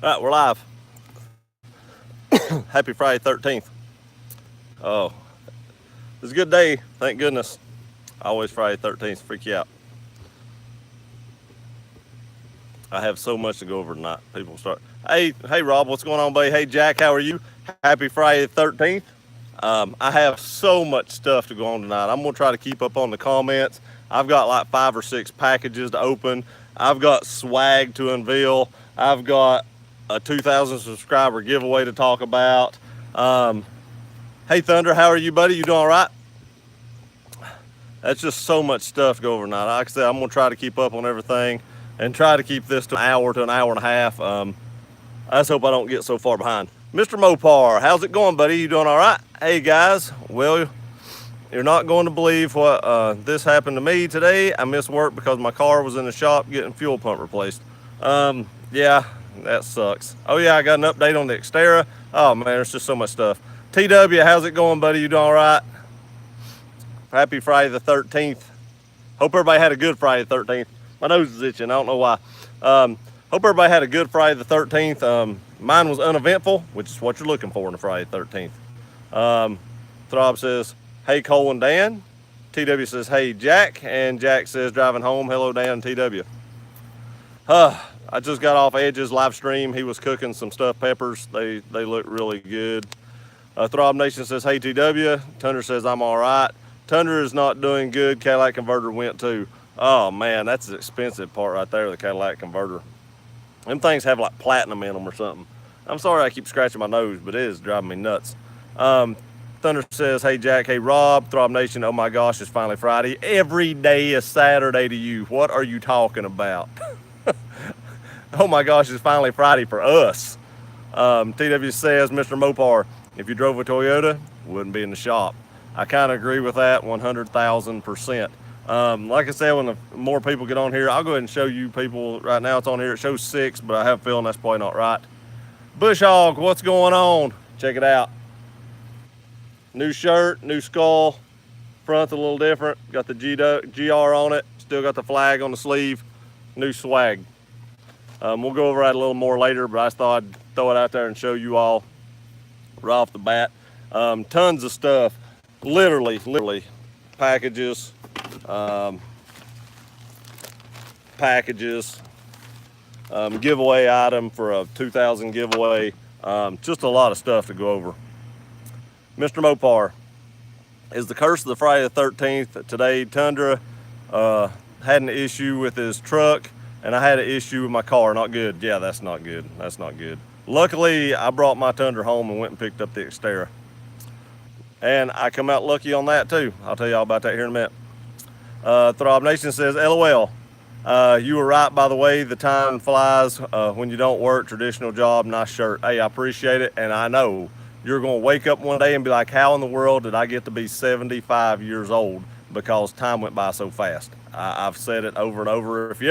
All right, we're live. Happy Friday 13th. Oh, it's a good day. Thank goodness. Always Friday 13th. Freak you out. I have so much to go over tonight. People start. Hey, Rob, what's going on, buddy? Hey, Jack, how are you? Happy Friday 13th. I have so much stuff to go on tonight. I'm gonna try to keep up on the comments. I've got like 5 or 6 packages to open. I've got swag to unveil. I've got a 2,000 subscriber giveaway to talk about. Um, hey, Thunder, how are you, buddy? You doing all right? That's just so much stuff to go over tonight. Like I said, I'm gonna try to keep up on everything and try to keep this to an hour to an hour and a half. I just hope I don't get so far behind. Mr. Mopar, how's it going, buddy? You doing all right? Hey, guys. Well, you're not going to believe what this happened to me today. I missed work because my car was in the shop getting fuel pump replaced. Yeah, that sucks. Oh, yeah, I got an update on the Xterra. Oh, man, there's just so much stuff. TW, how's it going, buddy? You doing all right? Happy Friday the 13th. Hope everybody had a good Friday the 13th. My nose is itching. I don't know why. Hope everybody had a good Friday the 13th. Mine was uneventful, which is what you're looking for in a Friday the 13th. Throb says, hey, Cole and Dan. TW says, hey, Jack. And Jack says, driving home. Hello, Dan and TW. I just got off Edge's live stream. He was cooking some stuffed peppers. They look really good. Throb Nation says, hey, TW. Tundra says, I'm all right. Tundra is not doing good. Cadillac converter went too. Oh, man, that's the expensive part right there, the Cadillac converter. Them things have like platinum in them or something. I'm sorry I keep scratching my nose, but it is driving me nuts. Thunder says, hey, Jack, hey, Rob, Throb Nation, oh my gosh, it's finally Friday. Every day is Saturday to you. What are you talking about? Oh my gosh, it's finally Friday for us. TW says, Mr. Mopar, if you drove a Toyota, wouldn't be in the shop. I kind of agree with that 100,000%. Like I said, when the more people get on here, I'll go ahead and show you people. Right now it's on here. It shows 6, but I have a feeling that's probably not right. Bush Hog, what's going on? Check it out. New shirt, new skull. Front's a little different. Got the GR on it. Still got the flag on the sleeve. New swag. We'll go over that a little more later, but I just thought I'd throw it out there and show you all right off the bat. Tons of stuff. Literally packages. Giveaway item for a 2,000 giveaway. Just a lot of stuff to go over. Mr. Mopar, is the curse of the Friday the 13th today? Tundra had an issue with his truck, and I had an issue with my car. Not good. Yeah, that's not good. That's not good. Luckily, I brought my Tundra home and went and picked up the Xterra. And I come out lucky on that too. I'll tell you all about that here in a minute. Throb Nation says, LOL. You were right, by the way. The time flies when you don't work. Traditional job, nice shirt. Hey, I appreciate it. And I know you're going to wake up one day and be like, how in the world did I get to be 75 years old? Because time went by so fast. I've said it over and over. If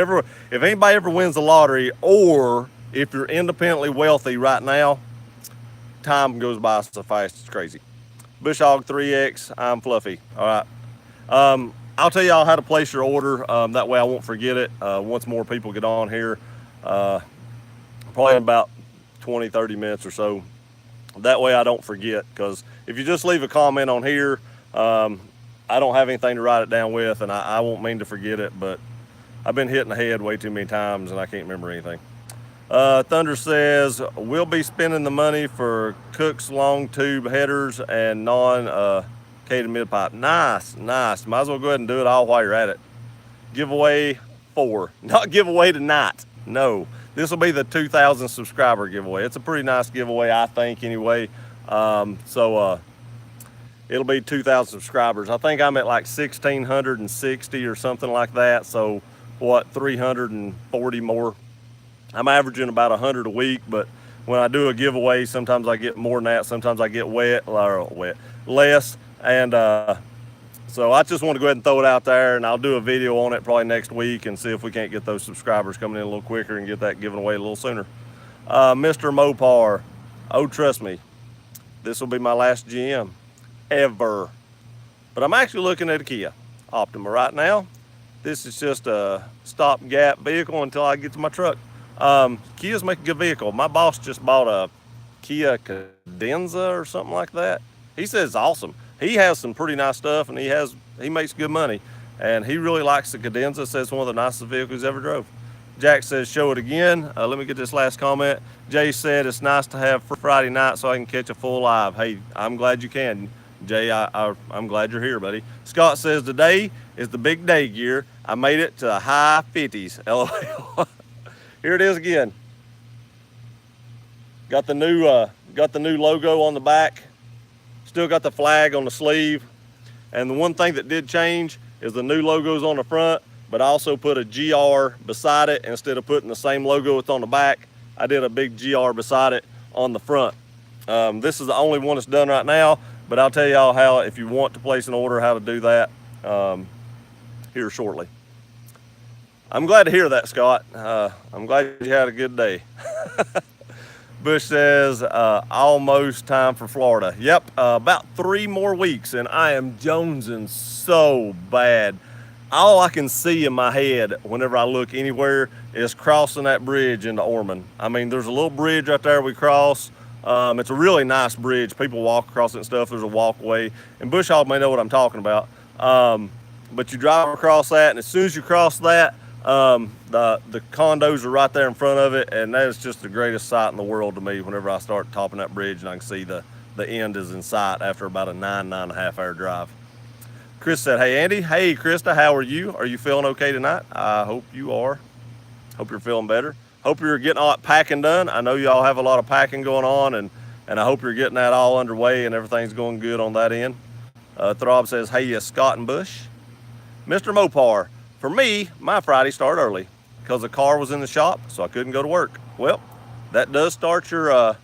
anybody ever wins the lottery, or if you're independently wealthy right now, time goes by so fast it's crazy. Bush Hog 3X, I'm Fluffy. All right. I'll tell y'all how to place your order. That way I won't forget it. Once more people get on here, probably in about 20, 30 minutes or so. That way I don't forget, because if you just leave a comment on here, I don't have anything to write it down with, and I won't mean to forget it, but I've been hitting the head way too many times, and I can't remember anything. Thunder says, we'll be spending the money for Cook's long tube headers and non-cated mid-pipe. Nice. Might as well go ahead and do it all while you're at it. Giveaway 4. Not giveaway tonight. No. This will be the 2,000 subscriber giveaway. It's a pretty nice giveaway, I think, anyway. It'll be 2,000 subscribers. I think I'm at like 1,660 or something like that. So, 340 more. I'm averaging about 100 a week, but when I do a giveaway, sometimes I get more than that. Sometimes I get less. And so I just want to go ahead and throw it out there, and I'll do a video on it probably next week and see if we can't get those subscribers coming in a little quicker and get that given away a little sooner. Mr. Mopar, oh, trust me, this will be my last GM ever. But I'm actually looking at a Kia Optima right now. This is just a stopgap vehicle until I get to my truck. Kia's make a good vehicle. My boss just bought a Kia Cadenza or something like that. He says it's awesome. He has some pretty nice stuff, and he makes good money, and he really likes the Cadenza. Says one of the nicest vehicles he's ever drove. Jack says show it again. Let me get this last comment. Jay said it's nice to have Friday night so I can catch a full live. Hey, I'm glad you can. Jay, I'm glad you're here, buddy. Scott says today is the big day, Gear. I made it to the high 50s. LOL. Here it is again. Got the new logo on the back. Still got the flag on the sleeve. And the one thing that did change is the new logo's on the front, but I also put a GR beside it. Instead of putting the same logo that's on the back, I did a big GR beside it on the front. This is the only one that's done right now, but I'll tell y'all how, if you want to place an order, how to do that here shortly. I'm glad to hear that, Scott. I'm glad you had a good day. Bush says, almost time for Florida. Yep, about 3 more weeks, and I am jonesing so bad. All I can see in my head whenever I look anywhere is crossing that bridge into Ormond. I mean, there's a little bridge right there we cross. It's a really nice bridge. People walk across it and stuff. There's a walkway. And Bush Hog may know what I'm talking about. But you drive across that, and as soon as you cross that, the condos are right there in front of it, and that is just the greatest sight in the world to me whenever I start topping that bridge and I can see the end is in sight after about a 9.5 hour drive. Chris said, hey, Andy. Hey, Krista, how are you? Are you feeling okay tonight? I hope you are. Hope you're feeling better. Hope you're getting all that packing done. I know y'all have a lot of packing going on, and I hope you're getting that all underway and everything's going good on that end. Throb says, hey, yes, Scott and Bush. Mr. Mopar, for me, my Friday started early because the car was in the shop, so I couldn't go to work. Well, that does start your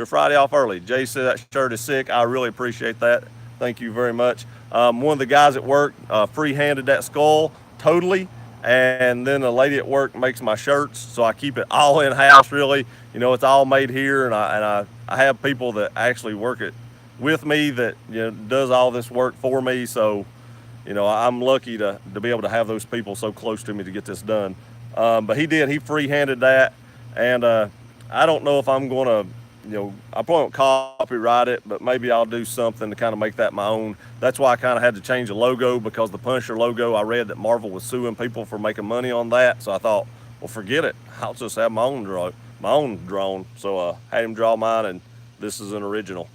Friday off early. Jay said that shirt is sick. I really appreciate that. Thank you very much. One of the guys at work free-handed that skull totally, and then the lady at work makes my shirts, so I keep it all in-house, really. You know, it's all made here, and I have people that actually work it with me that, you know, does all this work for me, so, you know, I'm lucky to be able to have those people so close to me to get this done. But he free-handed that, and I don't know if I'm going to, you know, I probably won't copyright it, but maybe I'll do something to kind of make that my own. That's why I kind of had to change the logo, because the Punisher logo, I read that Marvel was suing people for making money on that. So I thought, well, forget it. I'll just have my own drone. So I had him draw mine, and this is an original.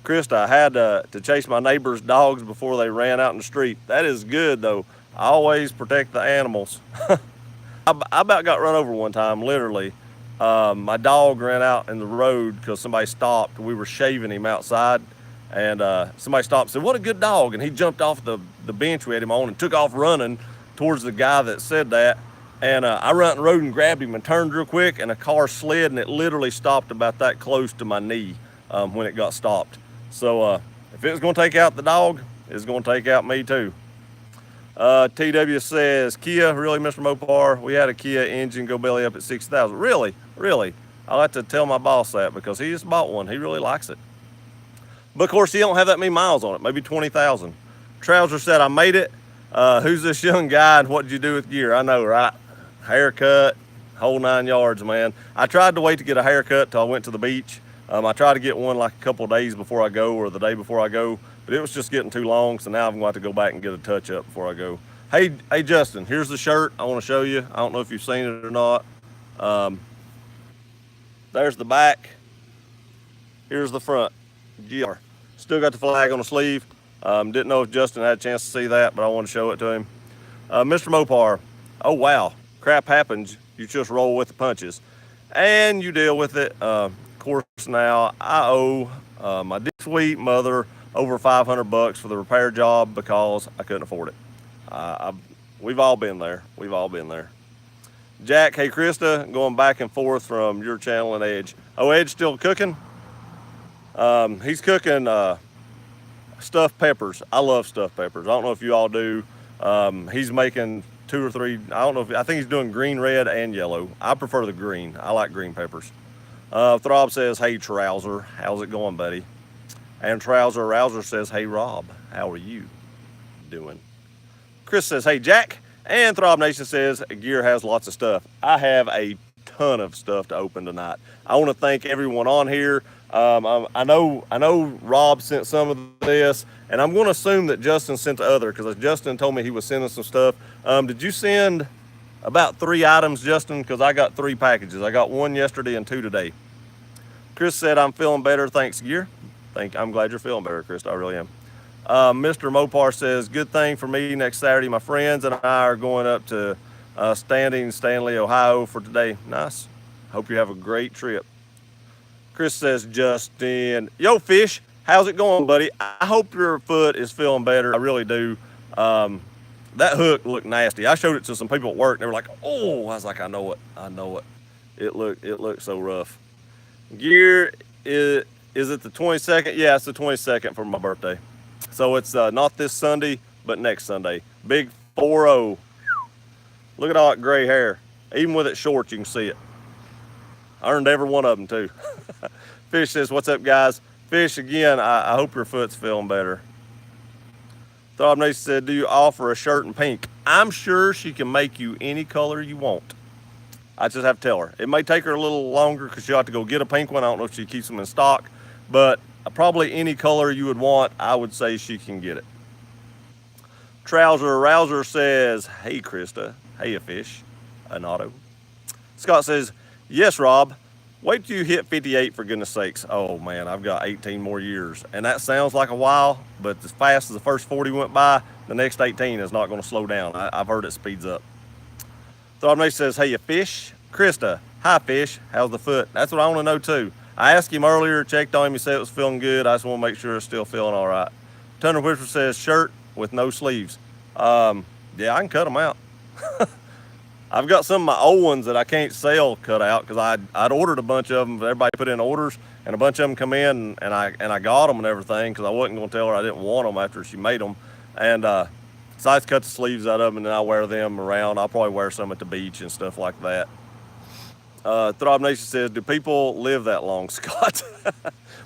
Krista, I had to chase my neighbor's dogs before they ran out in the street. That is good, though. I always protect the animals. I about got run over one time, literally. My dog ran out in the road because somebody stopped. We were shaving him outside, and somebody stopped and said, what a good dog. And he jumped off the bench we had him on and took off running towards the guy that said that. And I ran out the road and grabbed him and turned real quick, and a car slid, and it literally stopped about that close to my knee when it got stopped. So if it was going to take out the dog, it's going to take out me too. TW says, Kia, really, Mr. Mopar? We had a Kia engine go belly up at 60,000. Really? I'll have to tell my boss that, because he just bought one. He really likes it. But of course, he don't have that many miles on it, maybe 20,000. Trouser said, I made it. Who's this young guy, and what did you do with gear? I know, right? Haircut, whole 9 yards, man. I tried to wait to get a haircut till I went to the beach. I tried to get one like a couple of days before I go, or the day before I go, but it was just getting too long, so now I'm going to have to go back and get a touch-up before I go. Hey, Justin, here's the shirt I want to show you. I don't know if you've seen it or not. There's the back. Here's the front. GR. Still got the flag on the sleeve. Didn't know if Justin had a chance to see that, but I want to show it to him. Mr. Mopar, oh, wow. Crap happens. You just roll with the punches. And you deal with it. Of course, now I owe my sweet mother over $500 for the repair job because I couldn't afford it. We've all been there. Jack, hey, Krista, going back and forth from your channel and Edge. Oh, Edge still cooking? He's cooking stuffed peppers. I love stuffed peppers. I don't know if you all do. He's making 2 or 3. I think he's doing green, red, and yellow. I prefer the green. I like green peppers. Throb says, hey, Trouser, how's it going, buddy? And Rouser says, hey, Rob, how are you doing? Chris says, hey, Jack. And Throb Nation says, gear has lots of stuff. I have a ton of stuff to open tonight. I want to thank everyone on here. I know Rob sent some of this, and I'm going to assume that Justin sent the other because Justin told me he was sending some stuff. Did you send about 3 items, Justin? Because I got 3 packages. I got 1 yesterday and 2 today. Chris said, I'm feeling better, thanks, Gear. I'm glad you're feeling better, Chris. I really am. Mr. Mopar says, good thing for me next Saturday. My friends and I are going up to Stanley, Ohio for today. Nice. Hope you have a great trip. Chris says, Justin, yo, Fish, how's it going, buddy? I hope your foot is feeling better. I really do. That hook looked nasty. I showed it to some people at work, and they were like, oh, I was like, I know it. It looked so rough. Gear, is it the 22nd? Yeah, it's the 22nd for my birthday. So it's not this Sunday, but next Sunday. Big 4-0. Look at all that gray hair. Even with it short, you can see it. I earned every one of them, too. Fish says, what's up, guys? Fish, again, I hope your foot's feeling better. Throb Nation said, do you offer a shirt in pink? I'm sure she can make you any color you want. I just have to tell her. It may take her a little longer because she'll have to go get a pink one. I don't know if she keeps them in stock, but probably any color you would want, I would say she can get it. Trouser Rouser says, hey, Krista. Hey, a Fish. An auto. Scott says, yes, Rob. Wait till you hit 58, for goodness sakes. Oh, man, I've got 18 more years. And that sounds like a while, but as fast as the first 40 went by, the next 18 is not going to slow down. I've heard it speeds up. Throb Nation says, hey, a Fish. Krista, hi, Fish. How's the foot? That's what I want to know, too. I asked him earlier, checked on him, he said it was feeling good. I just want to make sure it's still feeling all right. Thunder Whisper says, shirt with no sleeves. Yeah, I can cut them out. I've got some of my old ones that I can't sell cut out because I'd ordered a bunch of them. Everybody put in orders, and a bunch of them come in, and I got them and everything because I wasn't going to tell her I didn't want them after she made them. And so I just cut the sleeves out of them, and then I wear them around. I'll probably wear some at the beach and stuff like that. Throb Nation says, do people live that long, Scott?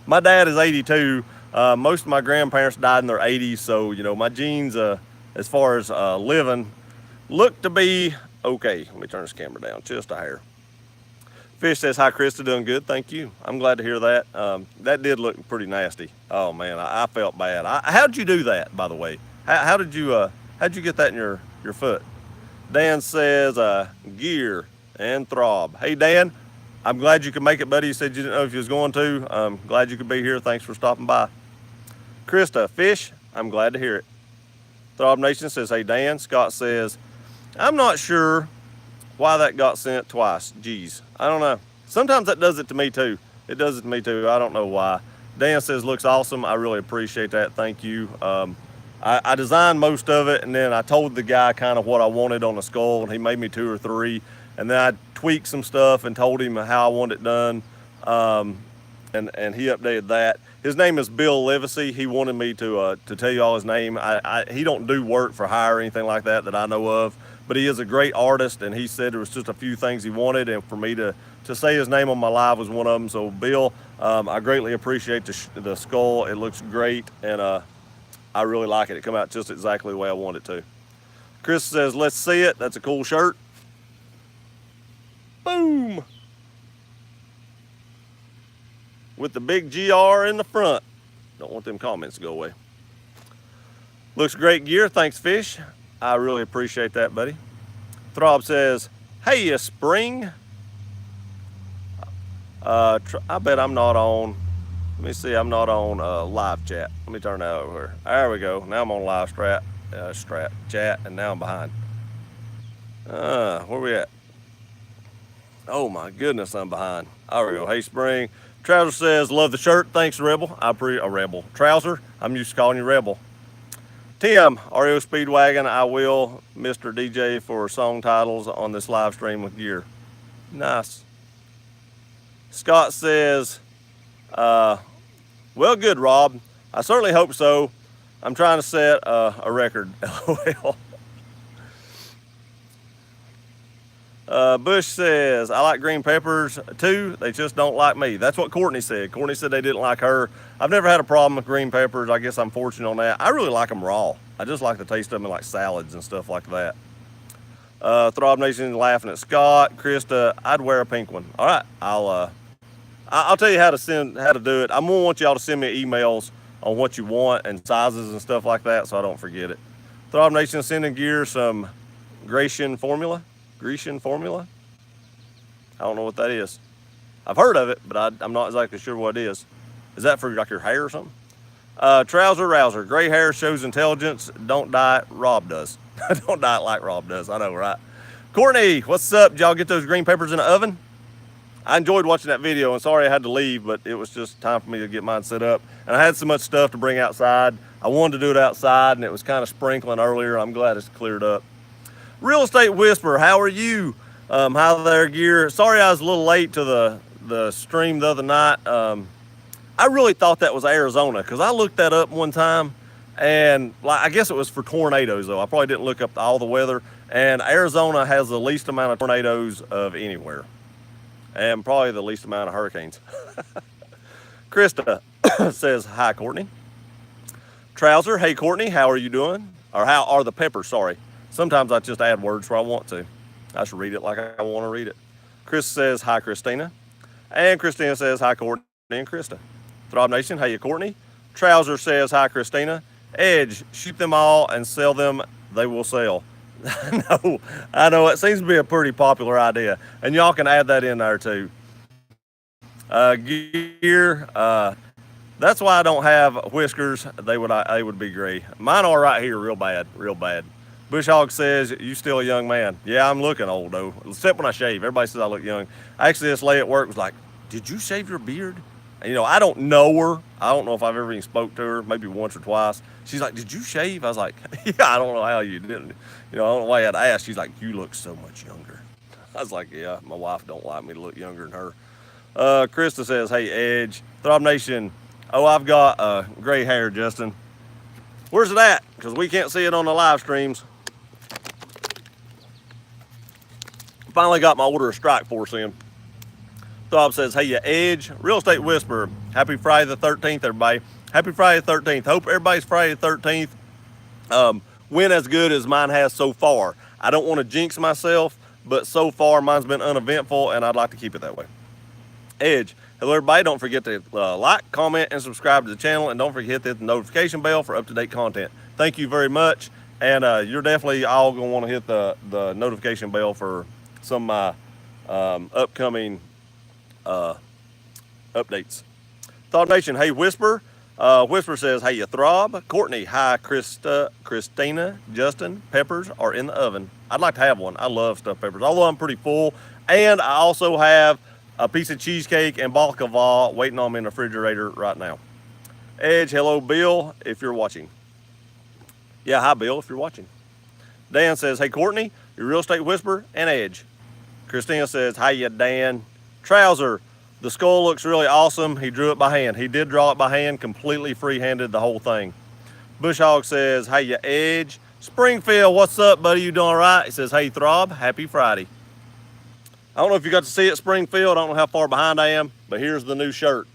My dad is 82. Most of my grandparents died in their 80s, so, you know, my genes, as far as living, look to be okay. Let me turn this camera down just a hair. Fish says, hi, Krista, doing good. Thank you. I'm glad to hear that. That did look pretty nasty. Oh, man, I felt bad. How'd you do that, by the way? How'd you get that in your foot? Dan says, Gear and Throb. Hey, Dan, I'm glad you could make it, buddy. You said you didn't know if you was going to. I'm glad you could be here. Thanks for stopping by. Krista, Fish, I'm glad to hear it. Throb Nation says, hey, Dan. Scott says, I'm not sure why that got sent twice. Geez, I don't know. Sometimes that does it to me, too. It does it to me, too. I don't know why. Dan says, looks awesome. I really appreciate that. Thank you. I designed most of it, and then I told the guy kind of what I wanted on the skull, and he made me 2 or 3. And then I tweaked some stuff and told him how I want it done, and he updated that. His name is Bill Livesey. He wanted me to tell you all his name. He don't do work for hire or anything like that I know of, but he is a great artist, and he said there was just a few things he wanted, and for me to say his name on my live was one of them. So Bill, I greatly appreciate the skull. It looks great, and I really like it. It come out just exactly the way I want it to. Chris says, let's see it. That's a cool shirt. Boom! With the big GR in the front. Don't want them comments to go away. Looks great, Gear. Thanks, Fish. I really appreciate that, buddy. Throb says, hey, you spring. I bet I'm not on. Let me see. I'm not on live chat. Let me turn that over here. There we go. Now I'm on live chat, and now I'm behind. Where we at? Oh my goodness, I'm behind. There we go. Hey, Spring. Trouser says, love the shirt. Thanks, Rebel. A Rebel. Trouser, I'm used to calling you Rebel. Tim, REO Speedwagon, I will, Mr. DJ, for song titles on this live stream with Gear. Nice. Scott says, well, good, Rob. I certainly hope so. I'm trying to set a record. LOL. Bush says, I like green peppers too. They just don't like me. That's what Courtney said. Courtney said they didn't like her. I've never had a problem with green peppers. I guess I'm fortunate on that. I really like them raw. I just like the taste of them in like salads and stuff like that. Throb Nation laughing at Scott. Krista, I'd wear a pink one. All right, I'll tell you how to do it. I'm gonna want y'all to send me emails on what you want and sizes and stuff like that, so I don't forget it. Throb Nation sending gear some Grecian formula. I don't know what that is. I've heard of it, but I'm not exactly sure what it is. Is that for like your hair or something? Trouser Rouser, gray hair shows intelligence. Don't dye it, Rob does. Don't dye it like Rob does. I know, right? Courtney, what's up? Did y'all get those green peppers in the oven? I enjoyed watching that video, and sorry I had to leave, but it was just time for me to get mine set up. And I had so much stuff to bring outside. I wanted to do it outside, and it was kind of sprinkling earlier. I'm glad it's cleared up. Real Estate Whisperer, how are you? Hi there, gear. Sorry I was a little late to the stream the other night. I really thought that was Arizona because I looked that up one time, and I guess it was for tornadoes though. I probably didn't look up all the weather, and Arizona has the least amount of tornadoes of anywhere, and probably the least amount of hurricanes. Krista says, hi, Courtney. Trouser, hey, Courtney, how are you doing? Or how are the peppers, sorry. Sometimes I just add words where I want to. I should read it like I want to read it. Chris says, hi, Christina. And Christina says, hi, Courtney and Krista. Throb Nation, hey, Courtney. Trouser says, hi, Christina. Edge, shoot them all and sell them. They will sell. I know. It seems to be a pretty popular idea. And y'all can add that in there too. Gear, that's why I don't have whiskers. They would be gray. Mine are right here real bad. Bush Hog says, you still a young man. Yeah, I'm looking old though, except when I shave. Everybody says I look young. Actually, this lady at work was like, did you shave your beard? And, you know, I don't know her. I don't know if I've ever even spoke to her, maybe once or twice. She's like, did you shave? I was like, yeah, I don't know how you didn't. You know, I don't know why I had to ask. She's like, you look so much younger. I was like, yeah, my wife don't like me to look younger than her. Krista says, hey, Edge. Throb Nation, oh, I've got gray hair, Justin. Where's it at? Because we can't see it on the live streams. Finally got my order of Strike Force in. Throb says, hey, you Edge. Real Estate Whisperer. Happy Friday the 13th, everybody. Happy Friday the 13th. Hope everybody's Friday the 13th went as good as mine has so far. I don't want to jinx myself, but so far mine's been uneventful, and I'd like to keep it that way. Edge. Hello, everybody. Don't forget to like, comment, and subscribe to the channel, and don't forget to hit the notification bell for up-to-date content. Thank you very much, and you're definitely all going to want to hit the notification bell for some of my upcoming updates. Thought Nation, hey, Whisper. Whisper says, hey, you Throb. Courtney, hi, Christina, Justin. Peppers are in the oven. I'd like to have one. I love stuffed peppers, although I'm pretty full. And I also have a piece of cheesecake and baklava waiting on me in the refrigerator right now. Edge, hello, Bill, if you're watching. Yeah, hi, Bill, if you're watching. Dan says, hey, Courtney, your Real Estate Whisperer and Edge. Christina says, hi, ya, Dan. Trouser, the skull looks really awesome. He drew it by hand. He did draw it by hand, completely free-handed the whole thing. Bush Hog says, hey, ya, Edge. Springfield, what's up, buddy? You doing all right? He says, hey, Throb, happy Friday. I don't know if you got to see it, Springfield. I don't know how far behind I am, but here's the new shirt.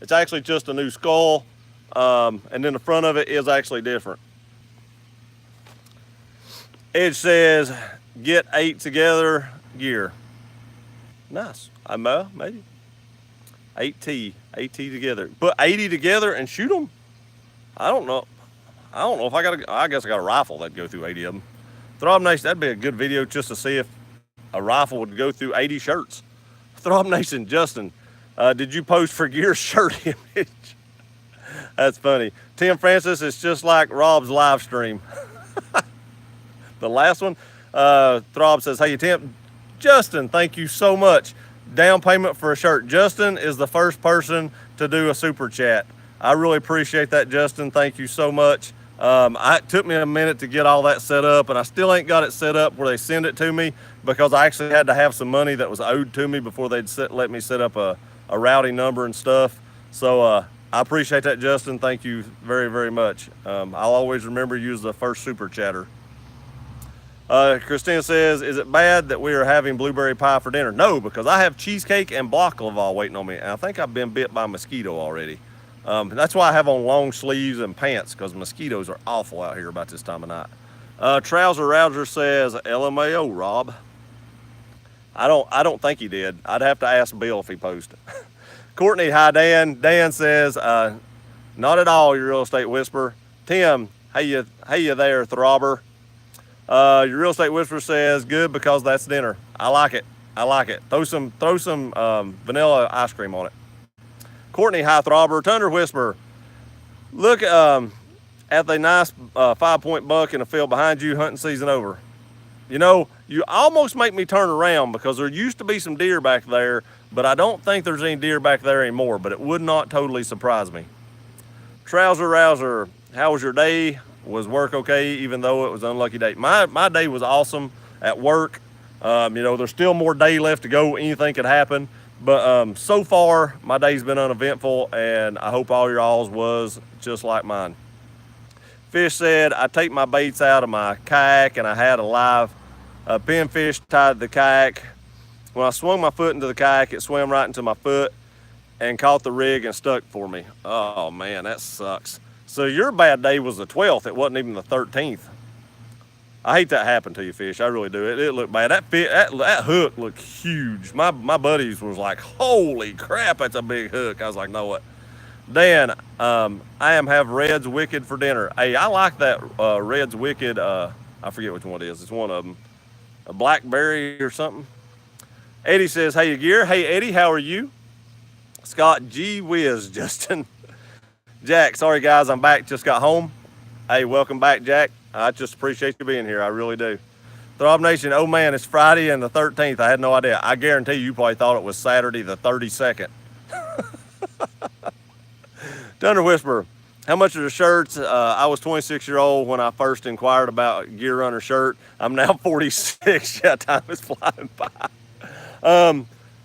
It's actually just a new skull, and then the front of it is actually different. Edge says, get 8 together gear. Nice. Maybe. 8 together. Put 80 together and shoot them? I don't know if I guess I got a rifle that'd go through 80 of them. Throb Nation, that'd be a good video just to see if a rifle would go through 80 shirts. Throb Nation, Justin, did you post for gear shirt image? That's funny. Tim Francis, it's just like Rob's live stream. The last one, Throb says, hey, Tim, Justin, thank you so much. Down payment for a shirt. Justin is the first person to do a super chat. I really appreciate that, Justin. Thank you so much. It took me a minute to get all that set up, and I still ain't got it set up where they send it to me because I actually had to have some money that was owed to me before they'd let me set up a routing number and stuff. So I appreciate that, Justin. Thank you very, very much. I'll always remember you as the first super chatter. Christina says, is it bad that we are having blueberry pie for dinner? No, because I have cheesecake and baklava waiting on me, and I think I've been bit by a mosquito already. That's why I have on long sleeves and pants, because mosquitoes are awful out here about this time of night. Trouser Rouser says LMAO, Rob. I don't think he did. I'd have to ask Bill if he posted. Courtney, hi Dan. Dan says, not at all, your real estate whisperer. Tim, hey you there, Throbber. Your real estate whisperer says, good because that's dinner. I like it. I like it. Throw some vanilla ice cream on it. Courtney, hi Throbber. Thunder Whisperer. Look at the nice 5-point buck in the field behind you, hunting season over. You know, you almost make me turn around because there used to be some deer back there, but I don't think there's any deer back there anymore, but it would not totally surprise me. Trouser Rouser, how was your day? Was work okay, even though it was an unlucky day? My day was awesome at work. You know, there's still more day left to go. Anything could happen. But so far, my day's been uneventful, and I hope all your alls was just like mine. Fish said, I take my baits out of my kayak, and I had a live pinfish tied to the kayak. When I swung my foot into the kayak, it swam right into my foot and caught the rig and stuck for me. Oh, man, that sucks. So your bad day was the 12th. It wasn't even the 13th. I hate that happened to you, Fish. I really do. It looked bad. That hook looked huge. My buddies was like, holy crap, that's a big hook. I was like, no what? Dan, I have Red's Wicked for dinner. Hey, I like that Red's Wicked. I forget which one it is. It's one of them. A blackberry or something. Eddie says, hey, Gear. Hey, Eddie, how are you? Scott, gee whiz, Justin. Jack, sorry, guys, I'm back. Just got home. Hey, welcome back, Jack. I just appreciate you being here. I really do. Throb Nation, oh, man, it's Friday and the 13th. I had no idea. I guarantee you probably thought it was Saturday the 32nd. Thunder Whisperer, how much are the shirts? I was 26-year-old when I first inquired about Gear Runner shirt. I'm now 46. Yeah, time is flying by.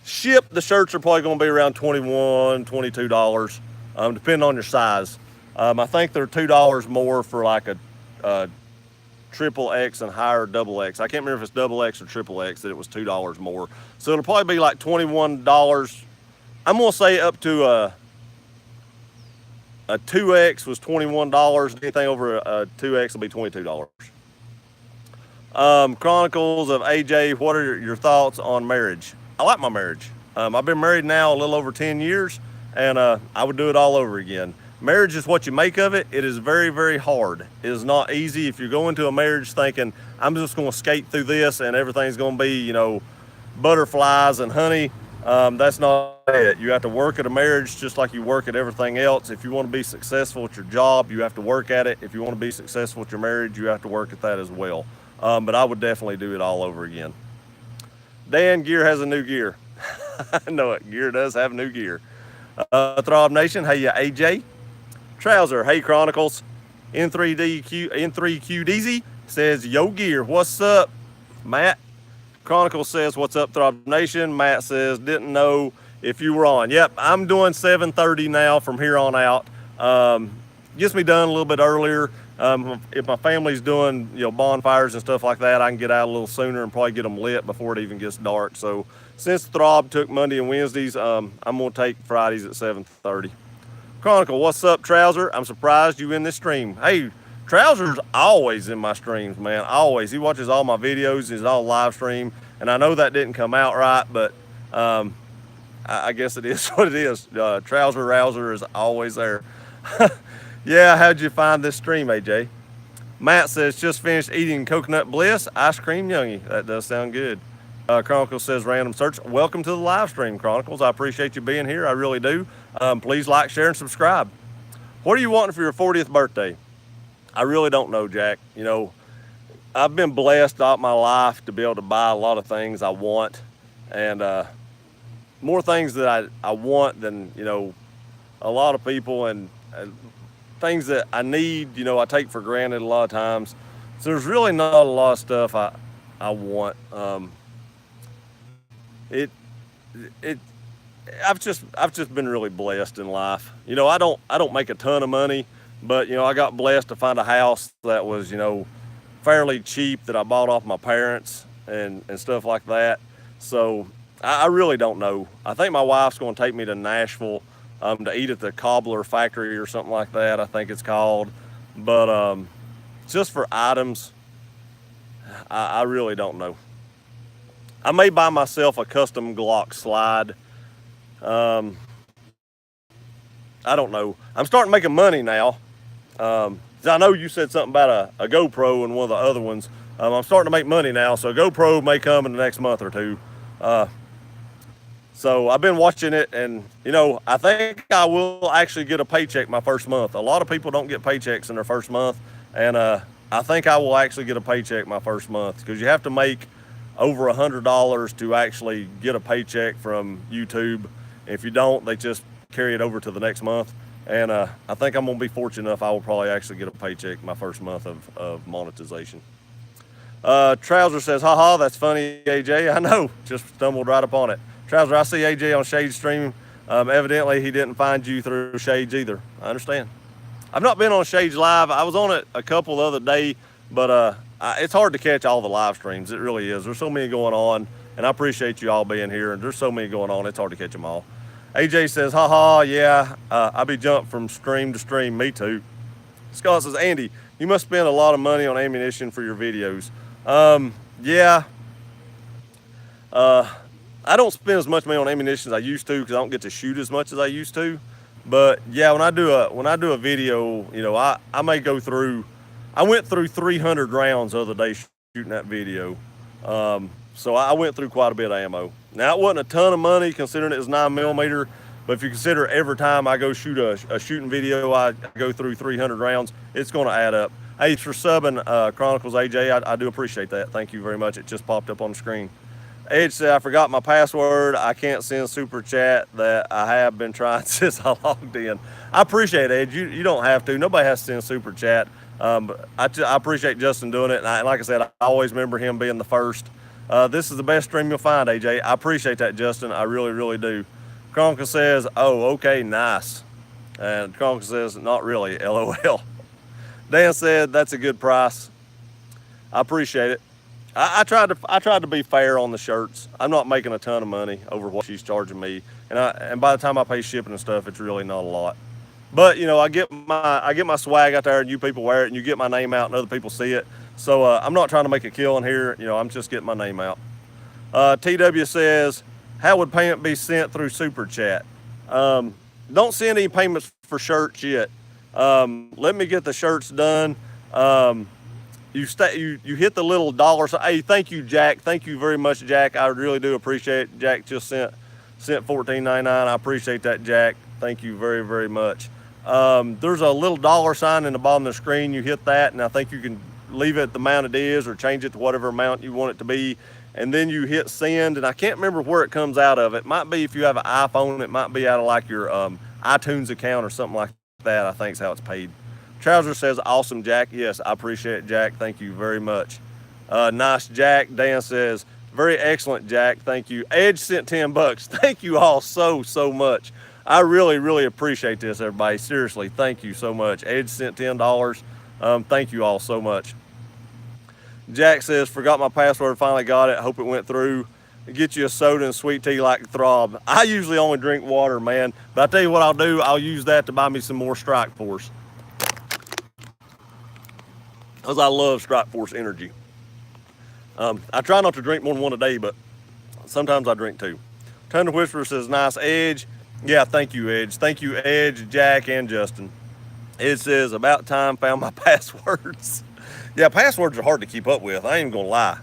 Ship, the shirts are probably going to be around $21, $22, depending on your size. I think they're $2 more for like a triple X and higher double X. I can't remember if it's double X or triple X that it was $2 more. So it'll probably be like $21. I'm going to say up to a 2X was $21. Anything over a 2X will be $22. Chronicles of AJ, what are your thoughts on marriage? I like my marriage. I've been married now a little over 10 years, and I would do it all over again. Marriage is what you make of it. It is very, very hard. It is not easy. If you go into a marriage thinking, I'm just going to skate through this and everything's going to be, you know, butterflies and honey, that's not it. You have to work at a marriage just like you work at everything else. If you want to be successful at your job, you have to work at it. If you want to be successful at your marriage, you have to work at that as well. But I would definitely do it all over again. Dan, Gear has a new gear. I know it. Gear does have new gear. Throb Nation, hey, AJ. Trouser, hey, Chronicles. N3QDZ says, yo, Gear, what's up? Matt. Chronicles says, what's up, Throb Nation? Matt says, didn't know if you were on. Yep, I'm doing 7:30 now from here on out. Gets me done a little bit earlier. If my family's doing, you know, bonfires and stuff like that, I can get out a little sooner and probably get them lit before it even gets dark. So since Throb took Monday and Wednesdays, I'm going to take Fridays at 7:30. Chronicle, what's up, Trouser? I'm surprised you in this stream. Hey, Trouser's always in my streams, man. Always. He watches all my videos. He's all live stream. And I know that didn't come out right, but I guess it is what it is. Trouser Rouser is always there. Yeah, how'd you find this stream, AJ? Matt says, just finished eating Coconut Bliss ice cream youngie. That does sound good. Chronicles says, random search. Welcome to the live stream, Chronicles. I appreciate you being here. I really do. Please like, share, and subscribe. What are you wanting for your 40th birthday? I really don't know, Jack. You know, I've been blessed all my life to be able to buy a lot of things I want, and more things that I want than, you know, a lot of people, and things that I need, you know, I take for granted a lot of times. So there's really not a lot of stuff I want. I've just been really blessed in life. You know, I don't make a ton of money, but you know, I got blessed to find a house that was, you know, fairly cheap that I bought off my parents and stuff like that. So I really don't know. I think my wife's going to take me to Nashville to eat at the Cobbler Factory or something like that, I think it's called. But just for items, I really don't know. I may buy myself a custom Glock slide. I don't know. I'm starting making money now. I know you said something about a GoPro and one of the other ones. I'm starting to make money now, so a GoPro may come in the next month or two. So I've been watching it, and I think I will actually get a paycheck my first month. A lot of people don't get paychecks in their first month, and I think I will actually get a paycheck my first month, because you have to make over $100 to actually get a paycheck from YouTube. If you don't, they just carry it over to the next month. And I think I'm gonna be fortunate enough I will probably actually get a paycheck my first month of monetization. Trouser says, haha, that's funny, AJ. I know, just stumbled right upon it. Trouser, I see AJ on Shade's stream. Evidently he didn't find you through Shade's either. I understand. I've not been on Shade's live. I was on it a couple the other day, but it's hard to catch all the live streams. It really is. There's so many going on, and I appreciate you all being here, and there's so many going on, it's hard to catch them all. AJ says, haha, yeah, I be jumped from stream to stream. Me too. Scott says, Andy, you must spend a lot of money on ammunition for your videos. Yeah. I don't spend as much money on ammunition as I used to, because I don't get to shoot as much as I used to. But yeah, when I do a video, I may go through. I went through 300 rounds the other day shooting that video. So I went through quite a bit of ammo. Now, it wasn't a ton of money considering it was 9mm, but if you consider every time I go shoot a shooting video, I go through 300 rounds, it's going to add up. Hey, for subbing Chronicles AJ, I do appreciate that. Thank you very much. It just popped up on the screen. Edge said, I forgot my password. I can't send super chat that I have been trying since I logged in. I appreciate it, Edge. You don't have to. Nobody has to send super chat. But I appreciate Justin doing it. And like I said, I always remember him being the first. This is the best stream you'll find, AJ. I appreciate that, Justin. I really, really do. Cronka says, oh, okay, nice. And Cronka says, not really, LOL. Dan said, that's a good price. I appreciate it. I tried to be fair on the shirts. I'm not making a ton of money over what she's charging me. And by the time I pay shipping and stuff, it's really not a lot. But I get my swag out there, and you people wear it, and you get my name out and other people see it. So I'm not trying to make a killing here. I'm just getting my name out. TW says, how would payment be sent through Super Chat? Don't send any payments for shirts yet. Let me get the shirts done. You hit the little dollar. So, hey, thank you, Jack. Thank you very much, Jack. I really do appreciate it. Jack just sent $14.99. I appreciate that, Jack. Thank you very, very much. There's a little dollar sign in the bottom of the screen. You hit that, and I think you can leave it the amount it is or change it to whatever amount you want it to be. And then you hit send, and I can't remember where it comes out of. It might be if you have an iPhone, it might be out of like your iTunes account or something like that, I think is how it's paid. Trouser says, awesome, Jack. Yes, I appreciate it, Jack. Thank you very much. Nice, Jack. Dan says, very excellent, Jack. Thank you. Edge sent $10. Thank you all so much. I really, really appreciate this, everybody. Seriously, thank you so much. Edge sent $10. Thank you all so much. Jack says, forgot my password, finally got it. Hope it went through. Get you a soda and sweet tea like Throb. I usually only drink water, man. But I tell you what I'll do, I'll use that to buy me some more Strike Force. Because I love Strike Force energy. I try not to drink more than one a day, but sometimes I drink two. Thunder Whisperer says, nice, Edge. Yeah, thank you, Edge. Thank you, Edge, Jack, and Justin. It says, about time, found my passwords. Yeah, passwords are hard to keep up with. I ain't even gonna lie.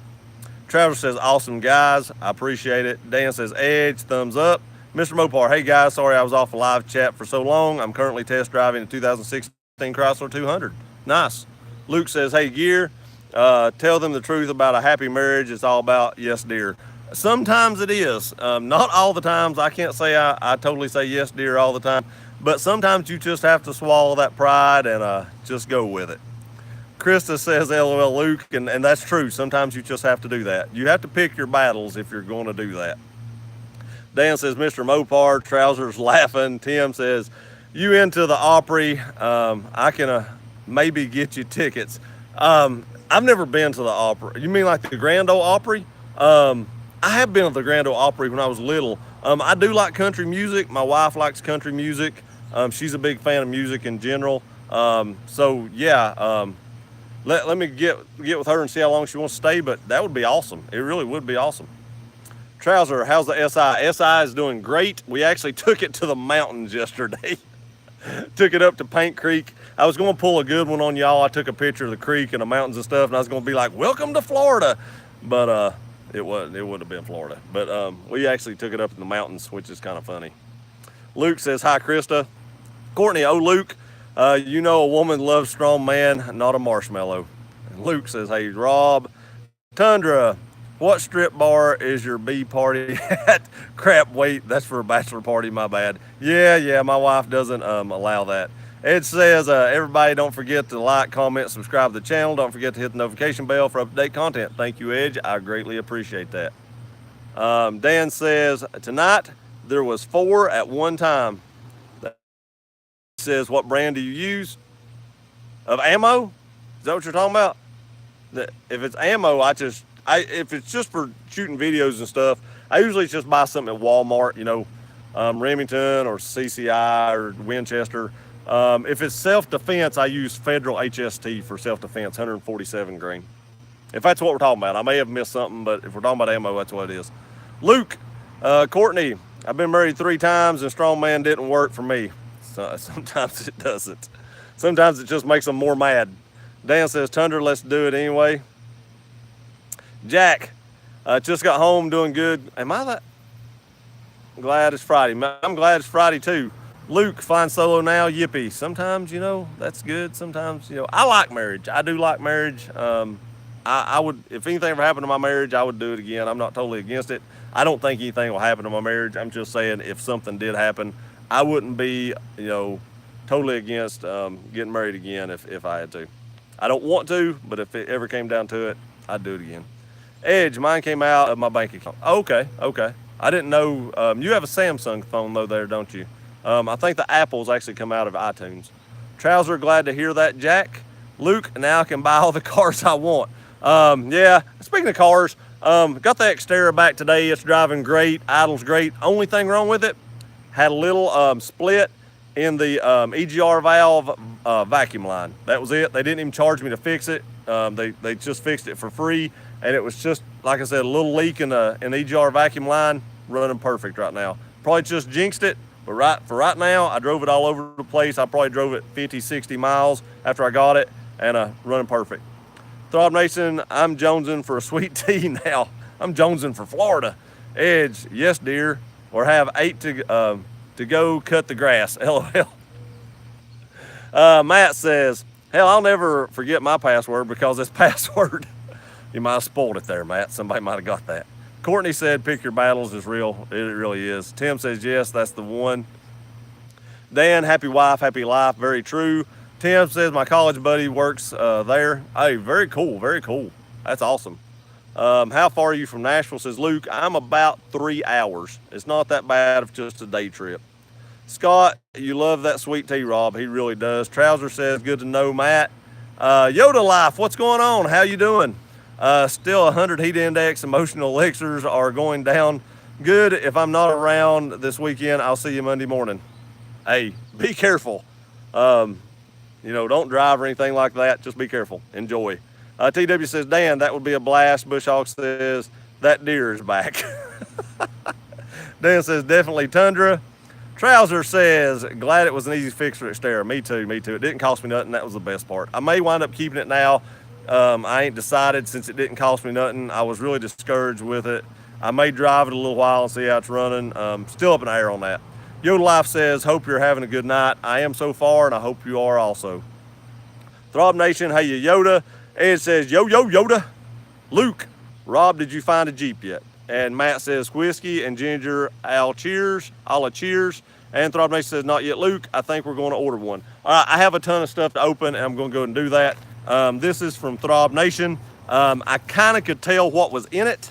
Travis says, awesome, guys. I appreciate it. Dan says, Edge, thumbs up. Mr. Mopar, hey, guys, sorry I was off a live chat for so long. I'm currently test driving a 2016 Chrysler 200. Nice. Luke says, hey, Gear, tell them the truth about a happy marriage. It's all about yes, dear. Sometimes it is. Not all the times. I can't say I totally say yes, dear all the time. But sometimes you just have to swallow that pride and just go with it. Krista says, LOL, Luke, and that's true. Sometimes you just have to do that. You have to pick your battles if you're going to do that. Dan says, Mr. Mopar, Trousers laughing. Tim says, you into the Opry? I can maybe get you tickets. I've never been to the Opry. You mean like the Grand Ole Opry? I have been to the Grand Ole Opry when I was little. I do like country music. My wife likes country music. She's a big fan of music in general. So yeah, let me get with her and see how long she wants to stay, but that would be awesome. It really would be awesome. Trouser, how's the SI? SI is doing great. We actually took it to the mountains yesterday. Took it up to Paint Creek. I was going to pull a good one on y'all. I took a picture of the creek and the mountains and stuff, and I was going to be like, welcome to Florida. But it wasn't. It would have been Florida. But we actually took it up in the mountains, which is kind of funny. Luke says, hi, Krista. Courtney, oh, Luke, you know a woman loves strong man, not a marshmallow. And Luke says, hey, Rob. Tundra, what strip bar is your B party at? Crap, wait, that's for a bachelor party, my bad. Yeah, my wife doesn't allow that. Ed says, everybody don't forget to like, comment, subscribe to the channel. Don't forget to hit the notification bell for up-to-date content. Thank you, Edge. I greatly appreciate that. Dan says, tonight there was 4 at one time. Says, what brand do you use? Of ammo? Is that what you're talking about? If it's ammo, if it's just for shooting videos and stuff, I usually just buy something at Walmart, you know, Remington or CCI or Winchester. If it's self-defense, I use Federal HST for self-defense, 147 grain. If that's what we're talking about. I may have missed something, but if we're talking about ammo, that's what it is. Luke, Courtney, I've been married 3 times and strongman didn't work for me. So, sometimes it doesn't. Sometimes it just makes them more mad. Dan says, Tundra, let's do it anyway. Jack, just got home doing good. Am I that? Glad it's Friday. I'm glad it's Friday too. Luke, flying solo now, yippee. Sometimes, you know, that's good. Sometimes, you know, I like marriage. I do like marriage. I would, if anything ever happened to my marriage, I would do it again. I'm not totally against it. I don't think anything will happen to my marriage. I'm just saying if something did happen, I wouldn't be, you know, totally against getting married again if I had to. I don't want to, but if it ever came down to it, I'd do it again. Edge, mine came out of my bank account. Okay. I didn't know, you have a Samsung phone though there, don't you? I think the Apples actually come out of iTunes. Trouser, glad to hear that, Jack. Luke, now I can buy all the cars I want. Yeah, speaking of cars, got the Xterra back today. It's driving great, idles great. Only thing wrong with it, had a little split in the EGR valve vacuum line. That was it. They didn't even charge me to fix it. They just fixed it for free, and it was just, like I said, a little leak in the EGR vacuum line, running perfect right now. Probably just jinxed it, but for right now, I drove it all over the place. I probably drove it 50, 60 miles after I got it, and running perfect. Throb Nation, I'm jonesing for a sweet tea now. I'm jonesing for Florida. Edge, yes, dear. Or have 8 to go cut the grass. LOL. Matt says, hell, I'll never forget my password because it's password. You might have spoiled it there, Matt. Somebody might have got that. Courtney said, pick your battles is real. It really is. Tim says, yes, that's the one. Dan, happy wife, happy life. Very true. Tim says, my college buddy works there. Hey, very cool, very cool. That's awesome. How far are you from Nashville? Says Luke, I'm about 3 hours. It's not that bad of just a day trip. Scott, you love that sweet tea, Rob. He really does. Trouser says, good to know, Matt. Yoda Life, what's going on? How you doing? Still 100 heat index. Emotional elixirs are going down. Good. If I'm not around this weekend, I'll see you Monday morning. Hey, be careful. You know, don't drive or anything like that. Just be careful. Enjoy. TW says, Dan, that would be a blast. Bush Hawk says, that deer is back. Dan says, definitely Tundra. Trouser says, glad it was an easy fix for Xterra. Me too. It didn't cost me nothing. That was the best part. I may wind up keeping it now. I ain't decided since it didn't cost me nothing. I was really discouraged with it. I may drive it a little while and see how it's running. Still up in the air on that. Yoda Life says, hope you're having a good night. I am so far, and I hope you are also. Throb Nation, hey, you Yoda. Ed says, yo, Yoda. Luke, Rob, did you find a Jeep yet? And Matt says, whiskey and ginger, all cheers. And Throb Nation says, not yet, Luke. I think we're going to order one. All right, I have a ton of stuff to open, and I'm going to go and do that. This is from Throb Nation. I kind of could tell what was in it.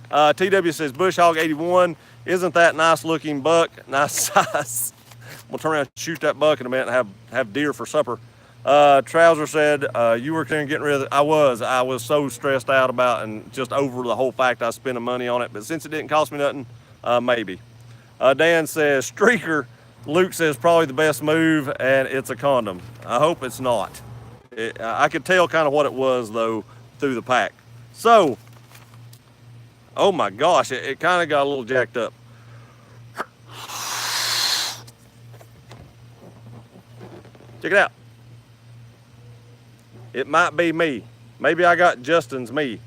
TW says, Bush Hog 81. Isn't that nice looking buck? Nice size. We'll turn around and shoot that buck in a minute and have deer for supper. Trouser said, you were getting rid of it. I was so stressed out about and just over the whole fact I was spending money on it. But since it didn't cost me nothing, maybe. Dan says, streaker. Luke says, probably the best move, and it's a condom. I hope it's not. I could tell kind of what it was though through the pack. So, oh my gosh, it kind of got a little jacked up. Check it out. It might be me. Maybe I got Justin's me.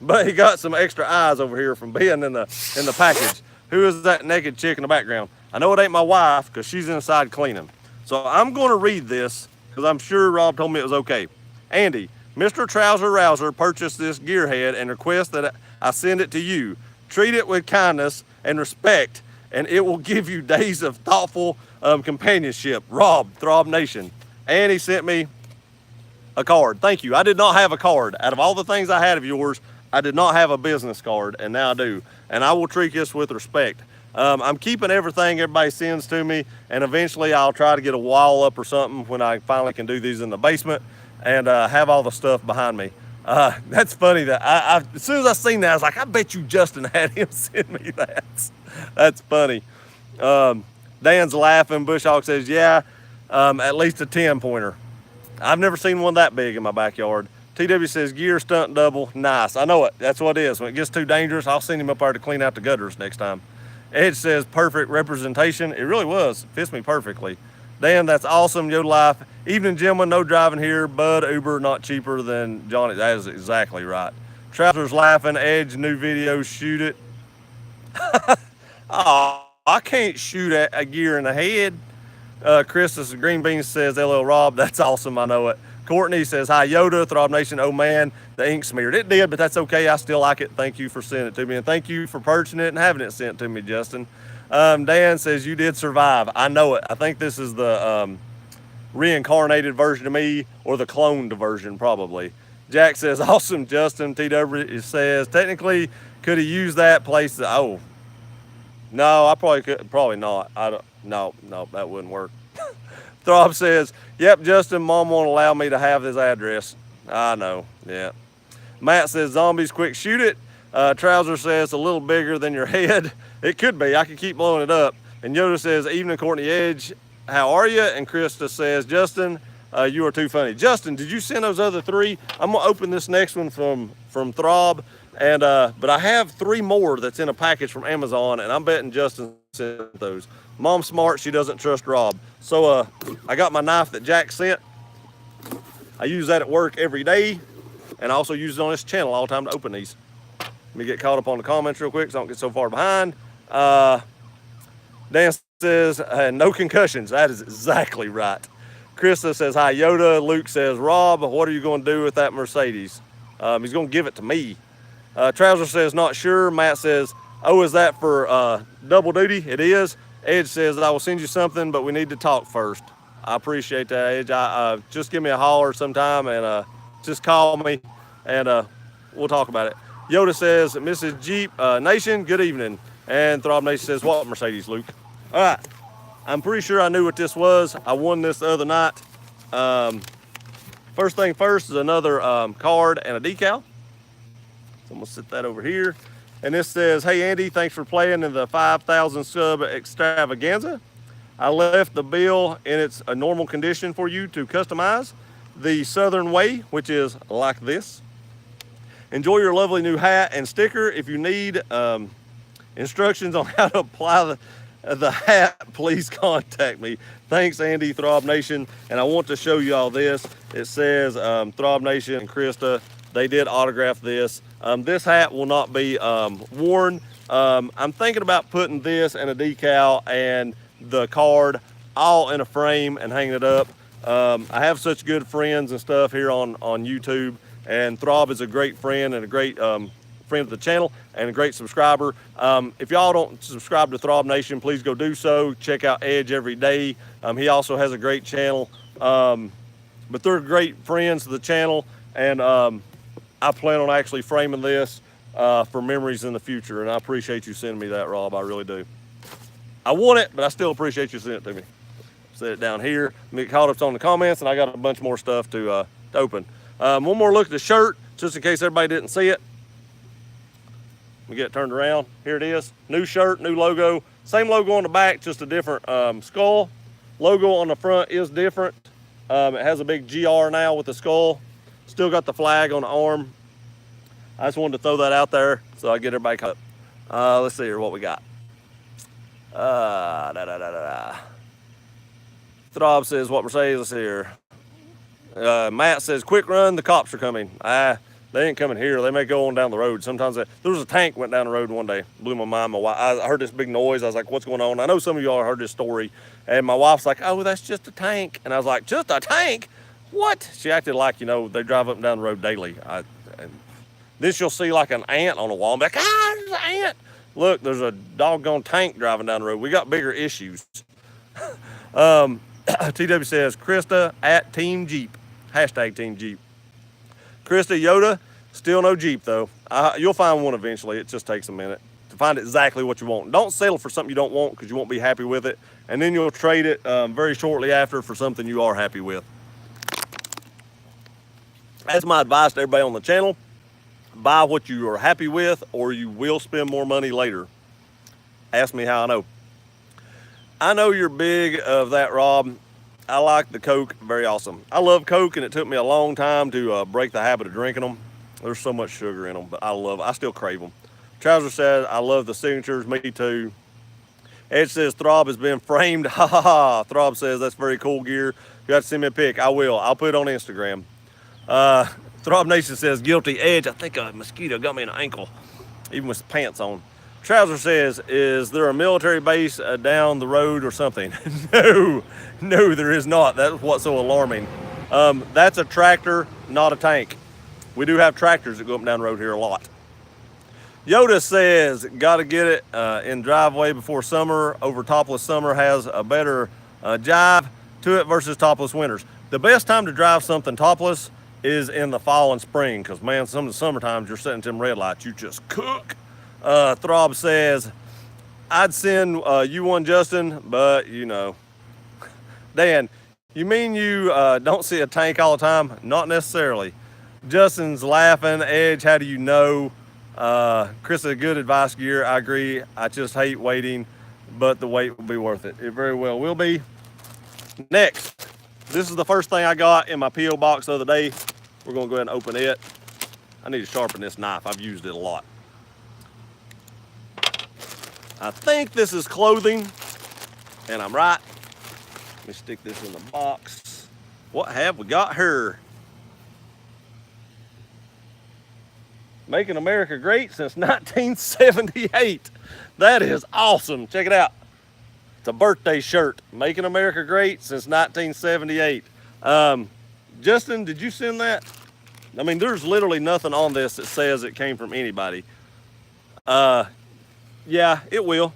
But he got some extra eyes over here from being in the package. Who is that naked chick in the background? I know it ain't my wife because she's inside cleaning. So I'm going to read this because I'm sure Rob told me it was okay. Andy, Mr. Trouser Rouser purchased this gearhead and requests that I send it to you. Treat it with kindness and respect, and it will give you days of thoughtful companionship. Rob, Throb Nation. And he sent me a card. Thank you. I did not have a card. Out of all the things I had of yours, I did not have a business card, and now I do. And I will treat this with respect. I'm keeping everything everybody sends to me, and eventually I'll try to get a wall up or something when I finally can do these in the basement and have all the stuff behind me. That's funny that as soon as I seen that, I was like, I bet you Justin had him send me that. That's funny. Dan's laughing. Bush Hawk says, yeah, at least a 10-pointer. I've never seen one that big in my backyard. TW says, gear stunt double. Nice. I know it. That's what it is. When it gets too dangerous, I'll send him up there to clean out the gutters next time. Edge says, perfect representation. It really was. It fits me perfectly. Dan, that's awesome. Yo life. Evening, gentlemen. No driving here. Bud, Uber, not cheaper than Johnny. That is exactly right. Trousers laughing. Edge, new video. Shoot it. Oh, I can't shoot a gear in the head. Christus Green Beans says, LL Rob. That's awesome. I know it. Courtney says, hi, Yoda, Throb Nation. Oh, man, the ink smeared. It did, but that's okay. I still like it. Thank you for sending it to me. And thank you for purchasing it and having it sent to me, Justin. Dan says, you did survive. I know it. I think this is the reincarnated version of me or the cloned version, probably. Jack says, awesome, Justin. TW says, technically, could he use that place? Oh, no, I probably could. Probably not. No, that wouldn't work. Throb says, yep, Justin, Mom won't allow me to have his address. I know, yeah. Matt says, zombies, quick, shoot it. Trouser says, a little bigger than your head. It could be. I could keep blowing it up. And Yoda says, evening, Courtney Edge. How are you? And Krista says, Justin, you are too funny. Justin, did you send those other three? I'm going to open this next one from Throb. And but I have 3 more that's in a package from Amazon, and I'm betting Justin sent those. Mom's smart. She doesn't trust Rob. So I got my knife that Jack sent. I use that at work every day, and I also use it on this channel all the time to open these. Let me get caught up on the comments real quick so I don't get so far behind. Dan says, no concussions. That is exactly right. Krista says, hi, Yoda. Luke says, Rob, what are you going to do with that Mercedes? He's going to give it to me. Trouser says, not sure. Matt says, oh, is that for double duty? It is. Edge says, I will send you something, but we need to talk first. I appreciate that, Edge. Just give me a holler sometime and just call me and we'll talk about it. Yoda says, Mrs. Jeep Nation, good evening. And Throb Nation says, what Mercedes, Luke? All right. I'm pretty sure I knew what this was. I won this the other night. First thing first is another card and a decal. So I'm going to set that over here. And this says, hey, Andy, thanks for playing in the 5,000 sub extravaganza. I left the bill in its a normal condition for you to customize the Southern way, which is like this. Enjoy your lovely new hat and sticker. If you need instructions on how to apply the hat, please contact me. Thanks, Andy, Throb Nation. And I want to show you all this. It says Throb Nation and Krista, they did autograph this. This hat will not be worn. I'm thinking about putting this and a decal and the card all in a frame and hanging it up. I have such good friends and stuff here on YouTube, and Throb is a great friend and a great friend of the channel and a great subscriber. If y'all don't subscribe to Throb Nation, please go do so. Check out Edge every day. He also has a great channel, but they're great friends of the channel, and I plan on actually framing this for memories in the future, and I appreciate you sending me that, Rob. I really do. I want it, but I still appreciate you sending it to me. Set it down here. Get caught up on the comments, and I got a bunch more stuff to open. One more look at the shirt, just in case everybody didn't see it. Let me get it turned around. Here it is. New shirt, new logo. Same logo on the back, just a different skull. Logo on the front is different. It has a big GR now with the skull. Still got the flag on the arm. I just wanted to throw that out there so I get everybody caught up. Let's see here what we got. Throb says what Mercedes. Let's see here. Matt says quick run. The cops are coming. They ain't coming here. They may go on down the road. Sometimes there was a tank went down the road one day. Blew my mind. My wife, I heard this big noise. I was like, what's going on? I know some of y'all heard this story. And my wife's like, oh, that's just a tank. And I was like, just a tank? What? She acted like, they drive up and down the road daily. Then she'll see like an ant on a wall and be like, there's an ant. Look, there's a doggone tank driving down the road. We got bigger issues. TW says, Krista at Team Jeep. Hashtag Team Jeep. Krista, Yoda, still no Jeep though. You'll find one eventually. It just takes a minute to find exactly what you want. Don't settle for something you don't want because you won't be happy with it. And then you'll trade it very shortly after for something you are happy with. That's my advice to everybody on the channel. Buy what you are happy with or you will spend more money later. Ask me how I know. I know you're big of that, Rob. I like the Coke, very awesome. I love Coke and it took me a long time to break the habit of drinking them. There's so much sugar in them, but I still crave them. Trouser said, I love the signatures, me too. Ed says, Throb has been framed, ha ha ha. Throb says, that's very cool gear. You got to send me a pic, I will. I'll put it on Instagram. Throb Nation says, guilty. Edge, I think a mosquito got me in the ankle, even with pants on. Trouser says, is there a military base down the road or something? No, there is not. That's what's so alarming. That's a tractor, not a tank. We do have tractors that go up and down the road here a lot. Yoda says, got to get it in driveway before summer. Over topless summer has a better jive to it versus topless winters. The best time to drive something topless is in the fall and spring because, man, some of the summer times you're sitting to them red lights, you just cook. Throb says, I'd send you one, Justin, but Dan, you mean you don't see a tank all the time? Not necessarily. Justin's laughing. Edge, how do you know? Chris, a good advice gear. I agree. I just hate waiting, but the wait will be worth it. It very well will be. Next, this is the first thing I got in my P.O. box the other day. We're going to go ahead and open it. I need to sharpen this knife. I've used it a lot. I think this is clothing, and I'm right. Let me stick this in the box. What have we got here? Making America Great since 1978. That is awesome. Check it out. It's a birthday shirt. Making America Great since 1978. Justin, did you send that? I mean, there's literally nothing on this that says it came from anybody. Yeah, it will.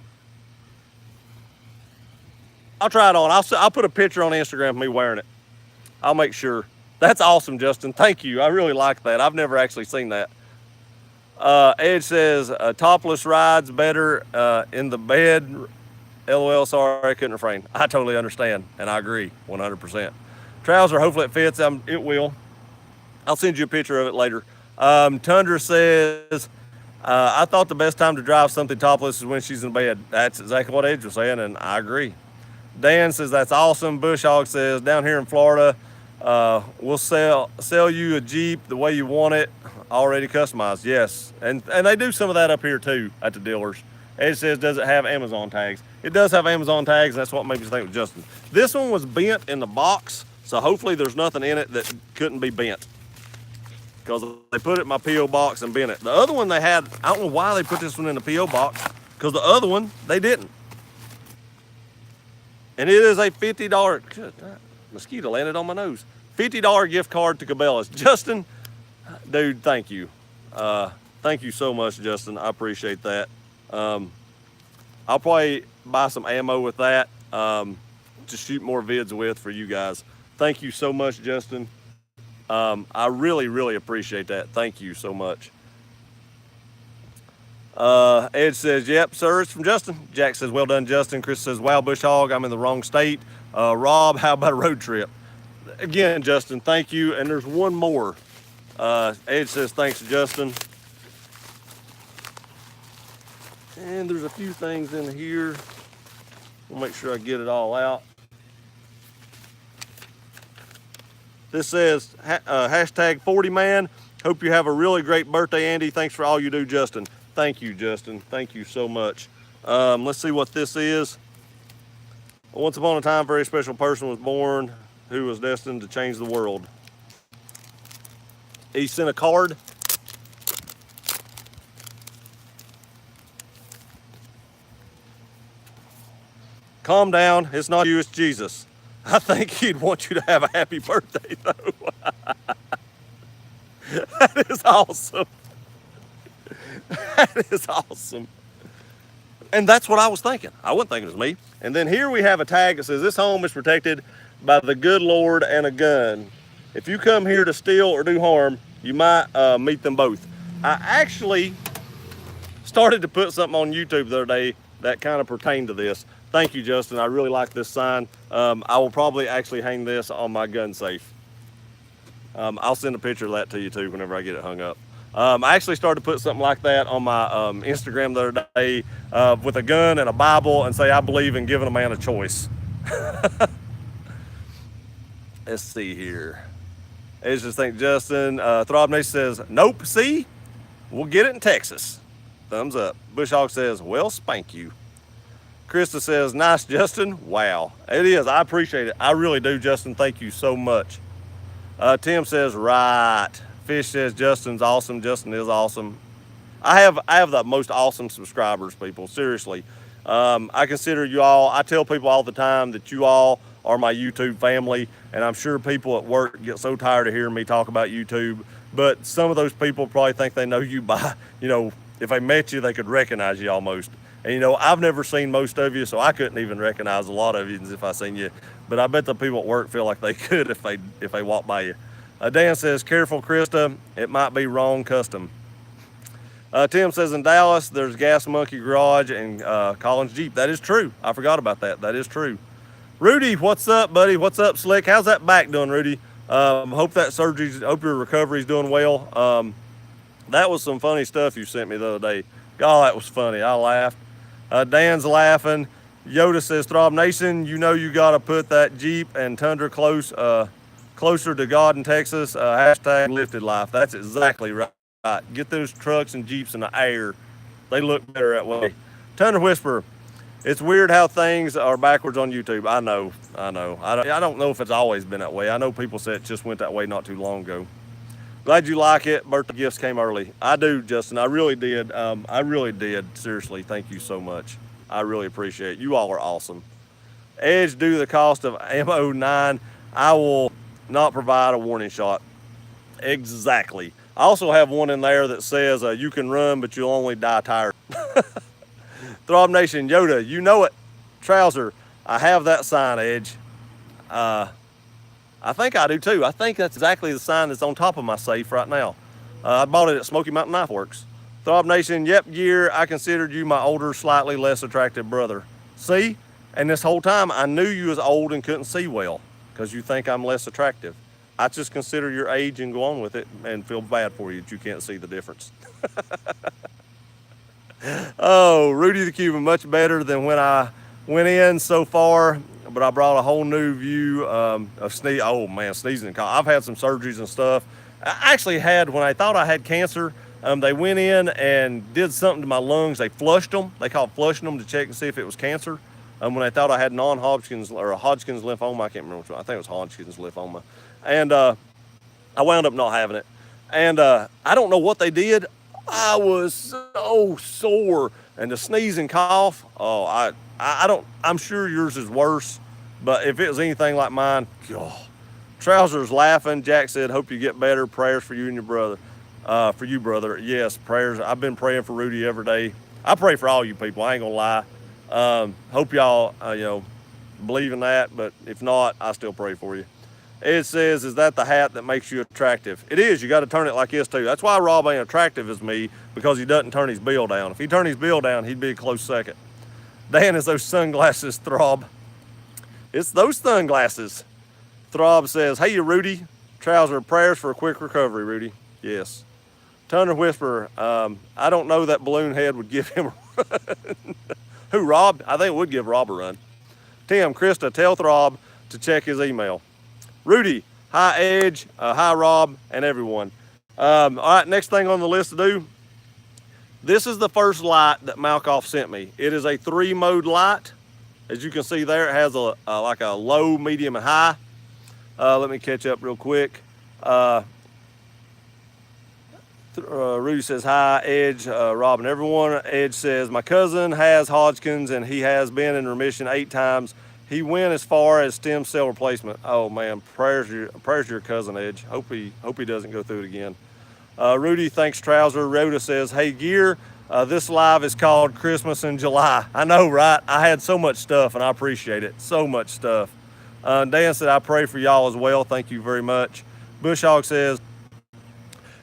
I'll try it on. I'll put a picture on Instagram of me wearing it. I'll make sure. That's awesome, Justin. Thank you. I really like that. I've never actually seen that. Edge says, topless rides better in the bed. LOL, sorry, I couldn't refrain. I totally understand, and I agree 100%. Trouser, hopefully it fits. It will. I'll send you a picture of it later. Tundra says, I thought the best time to drive something topless is when she's in bed. That's exactly what Edge was saying, and I agree. Dan says, that's awesome. Bush Hog says, down here in Florida, we'll sell you a Jeep the way you want it, already customized. Yes, and they do some of that up here too at the dealers. Edge says, does it have Amazon tags? It does have Amazon tags, and that's what made me think of Justin. This one was bent in the box, so hopefully there's nothing in it that couldn't be bent, because they put it in my P.O. box and bent it. The other one they had, I don't know why they put this one in the P.O. box, because the other one, they didn't. And it is a $50, mosquito landed on my nose, $50 gift card to Cabela's. Justin, dude, thank you. Thank you so much, Justin. I appreciate that. I'll probably buy some ammo with that to shoot more vids with for you guys. Thank you so much, Justin. I really, really appreciate that. Thank you so much. Ed says, yep, sir, it's from Justin. Jack says, well done, Justin. Chris says, wow, Bush Hog, I'm in the wrong state. Rob, how about a road trip? Again, Justin, thank you. And there's one more. Ed says, thanks, Justin. And there's a few things in here. We'll make sure I get it all out. This says hashtag 40man. Hope you have a really great birthday, Andy. Thanks for all you do, Justin. Thank you, Justin. Thank you so much. Let's see what this is. Once upon a time, a very special person was born who was destined to change the world. He sent a card. Calm down. It's not you, it's Jesus. I think he'd want you to have a happy birthday, though. That is awesome. That is awesome. And that's what I was thinking. I wasn't thinking it was me. And then here we have a tag that says, this home is protected by the good Lord and a gun. If you come here to steal or do harm, you might meet them both. I actually started to put something on YouTube the other day that kind of pertained to this. Thank you, Justin. I really like this sign. I will probably actually hang this on my gun safe. I'll send a picture of that to you too whenever I get it hung up. I actually started to put something like that on my Instagram the other day with a gun and a Bible and say, I believe in giving a man a choice. Let's see here. It's just think Justin, Throb Nation says, nope, see, we'll get it in Texas. Thumbs up. Bush Hawk says, well, spank you. Krista says, nice, Justin. Wow. It is. I appreciate it. I really do, Justin. Thank you so much. Tim says, right. Fish says, Justin's awesome. Justin is awesome. I have the most awesome subscribers, people. Seriously. I consider you all, I tell people all the time that you all are my YouTube family, and I'm sure people at work get so tired of hearing me talk about YouTube, but some of those people probably think they know you by, if they met you, they could recognize you almost. And I've never seen most of you, so I couldn't even recognize a lot of you if I seen you. But I bet the people at work feel like they could if they walk by you. Dan says, careful, Krista, it might be wrong custom. Tim says, in Dallas, there's Gas Monkey Garage and Collins Jeep. That is true. I forgot about that. That is true. Rudy, what's up, buddy? What's up, Slick? How's that back doing, Rudy? Hope your recovery's doing well. That was some funny stuff you sent me the other day. God, that was funny. I laughed. Dan's laughing. Yoda says, Throb Nation, you got to put that Jeep and Tundra closer to God in Texas. Hashtag lifted life. That's exactly right. Get those trucks and Jeeps in the air. They look better that way. Tundra Whisperer, it's weird how things are backwards on YouTube. I know. I don't know if it's always been that way. I know people said it just went that way not too long ago. Glad you like it. Birthday gifts came early. I do, Justin. I really did. I really did. Seriously, thank you so much. I really appreciate it. You all are awesome. Edge, due to the cost of ammo 9, I will not provide a warning shot. Exactly. I also have one in there that says you can run, but you'll only die tired. Throb Nation, Yoda, you know it. Trouser, I have that sign, Edge. I think I do too. I think that's exactly the sign that's on top of my safe right now. I bought it at Smoky Mountain Knife Works. Throb Nation, yep, Gear, I considered you my older, slightly less attractive brother. See? And this whole time, I knew you was old and couldn't see well because you think I'm less attractive. I just consider your age and go on with it and feel bad for you that you can't see the difference. Oh, Rudy the Cuban, much better than when I went in so far, but I brought a whole new view of sneeze. Oh man, sneezing and cough. I've had some surgeries and stuff. I actually had, when I thought I had cancer, they went in and did something to my lungs. They flushed them. They called flushing them to check and see if it was cancer. When I thought I had non-Hodgkin's or a Hodgkin's lymphoma, I can't remember which one. I think it was Hodgkin's lymphoma. And I wound up not having it. And I don't know what they did. I was so sore. And the sneeze and cough, I'm sure yours is worse. But if it was anything like mine, God. Trousers laughing. Jack said, hope you get better. Prayers for you and your brother. For you, brother. Yes, prayers. I've been praying for Rudy every day. I pray for all you people. I ain't gonna lie. Hope y'all, believe in that. But if not, I still pray for you. Ed says, is that the hat that makes you attractive? It is. You got to turn it like this too. That's why Rob ain't attractive as me, because he doesn't turn his bill down. If he turned his bill down, he'd be a close second. Dan is those sunglasses, Throb. It's those sunglasses. Throb says, hey, you Rudy. Trouser, prayers for a quick recovery, Rudy. Yes. Tundra Whisperer, I don't know that balloon head would give him a run. Who, Rob? I think it would give Rob a run. Tim, Krista, tell Throb to check his email. Rudy, Hi, Edge. Hi, Rob, and everyone. All right, next thing on the list to do. This is the first light that Malkoff sent me. It is a 3-mode light. As you can see there, it has like a low, medium, and high. Let me catch up real quick. Rudy says, hi, Edge, Rob, and everyone. Edge says, my cousin has Hodgkin's, and he has been in remission 8 times. He went as far as stem cell replacement. Oh, man, prayers to your cousin, Edge. Hope he doesn't go through it again. Rudy thanks Trouser. Rhoda says, hey, Gear, this live is called Christmas in July. I know, right? I had so much stuff, and I appreciate it. So much stuff. Dan said, I pray for y'all as well. Thank you very much. Bush Hog says,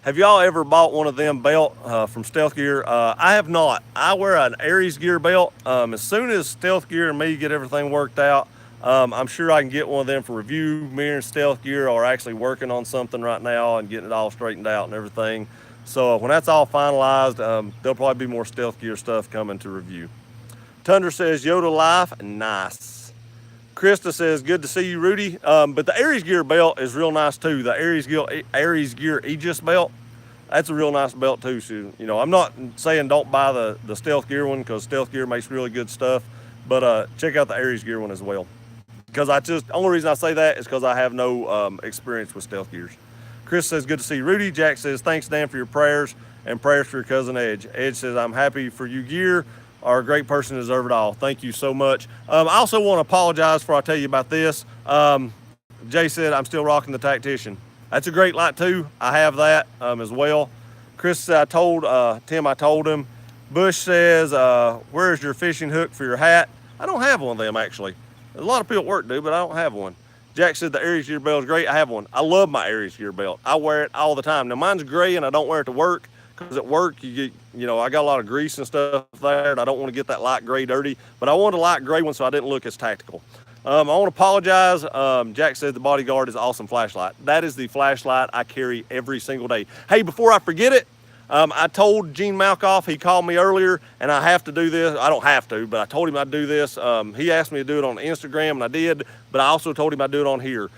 have y'all ever bought one of them belt from Stealth Gear? I have not. I wear an Aries Gear belt. As soon as Stealth Gear and me get everything worked out, I'm sure I can get one of them for review. Me and Stealth Gear are actually working on something right now and getting it all straightened out and everything. So when that's all finalized, there'll probably be more Stealth Gear stuff coming to review. Tundra says, Yoda Life, nice. Krista says, good to see you, Rudy. But the Aries Gear belt is real nice too. The Aries Gear Aegis belt, that's a real nice belt too. So, you know, I'm not saying don't buy the Stealth Gear one, because Stealth Gear makes really good stuff. But check out the Aries Gear one as well. Because only reason I say that is because I have no experience with Stealth Gears. Chris says, good to see you, Rudy. Jack says, thanks, Dan, for your prayers, and prayers for your cousin Edge. Edge says, I'm happy for you, Gear. Are a great person, deserve it all. Thank you so much. I also want to apologize before I tell you about this. Jay said, I'm still rocking the Tactician. That's a great light too. I have that as well. Chris said, I told him. Bush says, where's your fishing hook for your hat? I don't have one of them, actually. A lot of people at work do, but I don't have one. Jack said the Aries Gear belt is great. I have one. I love my Aries Gear belt. I wear it all the time. Now mine's gray and I don't wear it to work, because at work I got a lot of grease and stuff there, and I don't want to get that light gray dirty, but I wanted a light gray one so I didn't look as tactical. I want to apologize. Jack said the Bodyguard is an awesome flashlight. That is the flashlight I carry every single day. Hey, before I forget it, I told Gene Malkoff, he called me earlier, and I have to do this. I don't have to, but I told him I'd do this. He asked me to do it on Instagram, and I did, but I also told him I'd do it on here.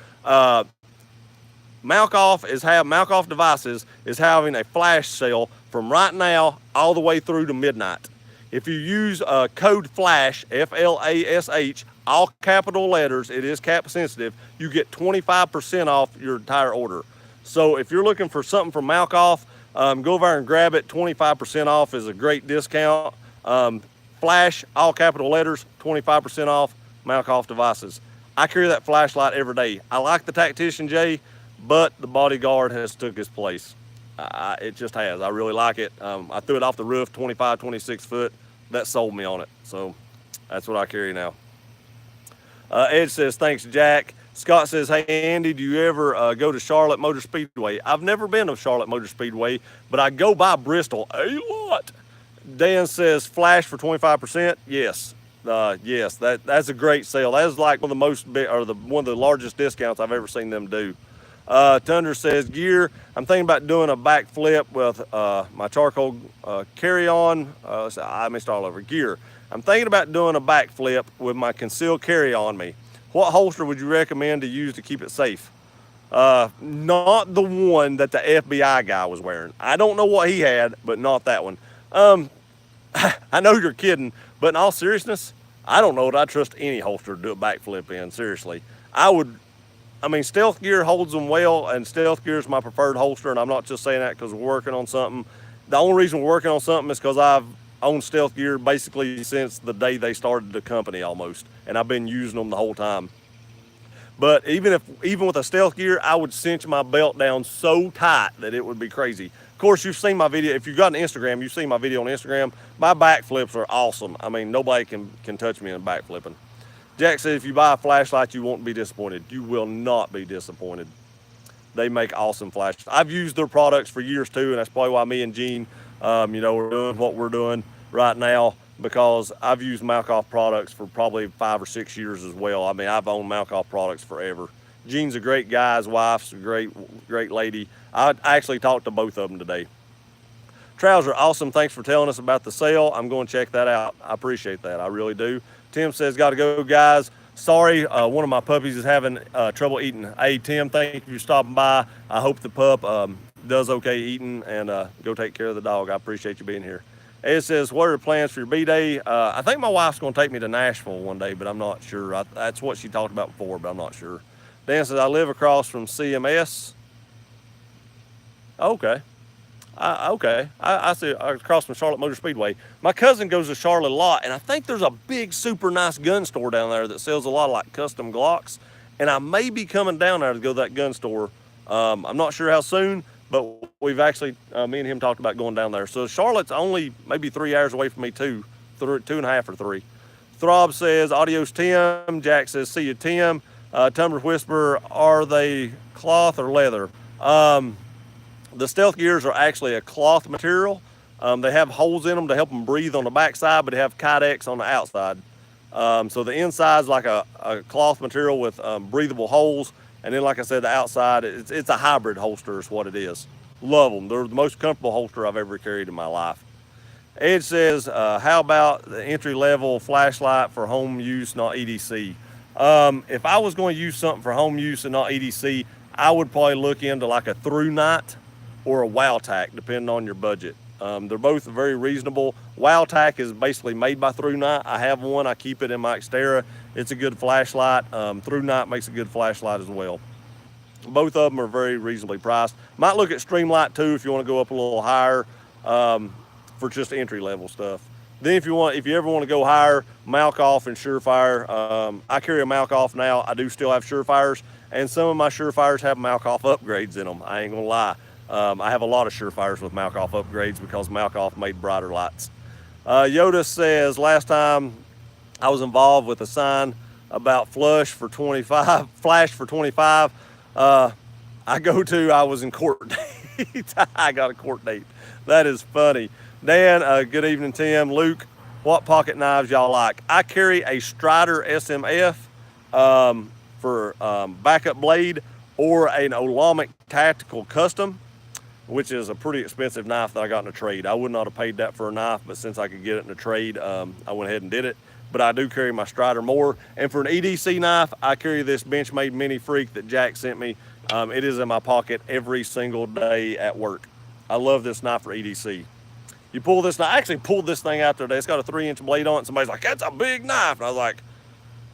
Malkoff Devices is having a flash sale from right now all the way through to midnight. If you use code FLASH, F-L-A-S-H, all capital letters, it is cap sensitive, you get 25% off your entire order. So if you're looking for something from Malkoff, go over there and grab it. 25% off is a great discount. Flash, all capital letters, 25% off, Malkoff Devices. I carry that flashlight every day. I like the Tactician, Jay, but the Bodyguard has took his place. It just has. I really like it. I threw it off the roof, 25, 26 foot. That sold me on it. So that's what I carry now. Ed says, thanks, Jack. Scott says, hey, Andy, do you ever go to Charlotte Motor Speedway? I've never been to Charlotte Motor Speedway, but I go by Bristol a lot. Dan says, flash for 25%. Yes. Yes, that's a great sale. That is like one of the largest discounts I've ever seen them do. Tundra says, Gear, I'm thinking about doing a backflip with my charcoal carry-on. I missed all over. Gear, I'm thinking about doing a backflip with my concealed carry-on me. What holster would you recommend to use to keep it safe? Not the one that the FBI guy was wearing. I don't know what he had, but not that one. I know you're kidding, but in all seriousness, I don't know that I trust any holster to do a backflip in, seriously. Stealth Gear holds them well, and Stealth Gear is my preferred holster, and I'm not just saying that because we're working on something. The only reason we're working on something is because I've owned Stealth Gear basically since the day they started the company almost, and I've been using them the whole time. But even with a Stealth Gear, I would cinch my belt down so tight that it would be crazy. Of course, you've seen my video. If you've got an Instagram, you've seen my video on Instagram. My backflips are awesome. Nobody can touch me in backflipping. Jack said, if you buy a flashlight, you won't be disappointed. You will not be disappointed. They make awesome flashes. I've used their products for years too, and that's probably why me and Gene, we're doing what we're doing right now, because I've used Malkoff products for probably 5 or 6 years as well. I've owned Malkoff products forever. Gene's a great guy. His wife's a great lady. I actually talked to both of them today. Trouser, awesome. Thanks for telling us about the sale. I'm going to check that out. I appreciate that. I really do. Tim says, got to go, guys. Sorry, one of my puppies is having trouble eating. Hey, Tim, thank you for stopping by. I hope the pup does okay eating, and go take care of the dog. I appreciate you being here. It says, what are the plans for your B-Day? I think my wife's going to take me to Nashville one day, but I'm not sure. That's what she talked about before, but I'm not sure. Dan says, I live across from CMS. Okay. I see across from Charlotte Motor Speedway. My cousin goes to Charlotte a lot, and I think there's a big, super nice gun store down there that sells a lot of like custom Glocks. And I may be coming down there to go to that gun store. I'm not sure how soon, but we've actually, me and him talked about going down there. So Charlotte's only maybe 3 hours away from me too, 2.5 or 3. Throb says, adios, Tim. Jack says, see you, Tim. Tumbler Whisper, are they cloth or leather? The stealth gears are actually a cloth material. They have holes in them to help them breathe on the backside, but they have Kydex on the outside. So the inside's like a cloth material with breathable holes. And then, like I said, the outside, it's a hybrid holster is what it is. Love them. They're the most comfortable holster I've ever carried in my life. Ed says, how about the entry-level flashlight for home use, not EDC? If I was going to use something for home use and not EDC, I would probably look into like a ThruNite or a WowTac, depending on your budget. They're both very reasonable. WowTac is basically made by ThruNite. I have one. I keep it in my Xterra. It's a good flashlight. ThruNite makes a good flashlight as well. Both of them are very reasonably priced. Might look at Streamlight too if you want to go up a little higher for just entry-level stuff. Then if you ever want to go higher, Malkoff and Surefire. I carry a Malkoff now. I do still have Surefires, and some of my Surefires have Malkoff upgrades in them. I ain't gonna lie. I have a lot of Surefires with Malkoff upgrades because Malkoff made brighter lights. Yoda says, last time I was involved with a sign about flash for 25. I was in court date. I got a court date. That is funny. Dan, good evening, Tim. Luke, what pocket knives y'all like? I carry a Strider SMF for backup blade, or an Olamic Tactical Custom, which is a pretty expensive knife that I got in a trade. I would not have paid that for a knife, but since I could get it in a trade, I went ahead and did it. But I do carry my Strider more. And for an EDC knife, I carry this Benchmade Mini Freak that Jack sent me. It is in my pocket every single day at work. I love this knife for EDC. You pull this knife, I actually pulled this thing out today. It's got a 3-inch blade on it. Somebody's like, that's a big knife. And I was like,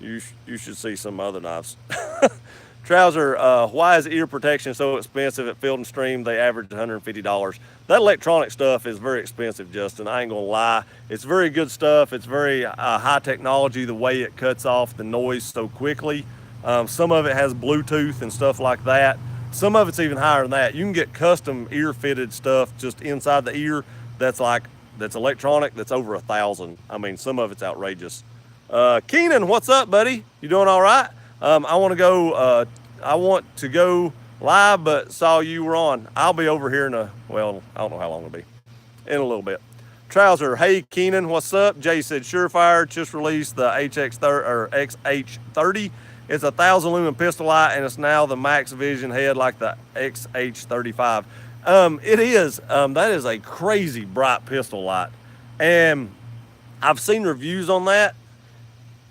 you should see some other knives. Trouser, why is ear protection so expensive at Field & Stream? They average $150. That electronic stuff is very expensive, Justin. I ain't gonna lie. It's very good stuff. It's very high technology, the way it cuts off the noise so quickly. Some of it has Bluetooth and stuff like that. Some of it's even higher than that. You can get custom ear fitted stuff just inside the ear that's electronic, that's over $1,000. I mean, some of it's outrageous. Keenan, what's up, buddy? You doing all right? I want to go live, but saw you were on. I'll be over here I don't know how long it'll be. In a little bit. Trouser, hey Keenan, what's up? Jay said Surefire just released the XH30. It's a 1,000 lumen pistol light, and it's now the max vision head like the XH35. It is. That is a crazy bright pistol light, and I've seen reviews on that.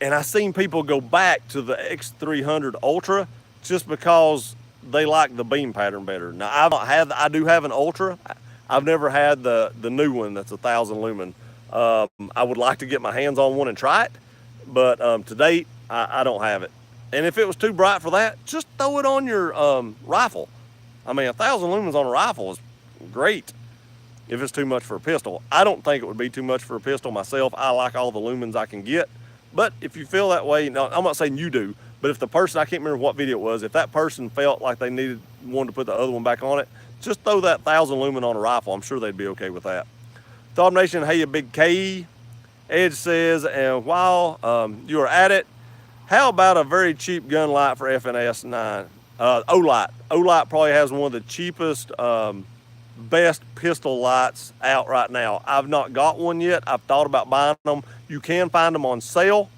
And I've seen people go back to the X300 Ultra just because they like the beam pattern better. Now, I do have an Ultra. I've never had the new one that's 1,000 lumen. I would like to get my hands on one and try it, but to date, I don't have it. And if it was too bright for that, just throw it on your rifle. I mean, 1,000 lumens on a rifle is great if it's too much for a pistol. I don't think it would be too much for a pistol myself. I like all the lumens I can get. But if you feel that way, no, I'm not saying you do, but if the person, I can't remember what video it was, if that person felt like they wanted to put the other one back on it, just throw that 1,000 lumen on a rifle. I'm sure they'd be okay with that. Thought Nation, hey, you big K. Edge says, and while you are at it, how about a very cheap gun light for FNS 9? Olight. Olight probably has one of the cheapest, best pistol lights out right now. I've not got one yet. I've thought about buying them. You can find them on sale,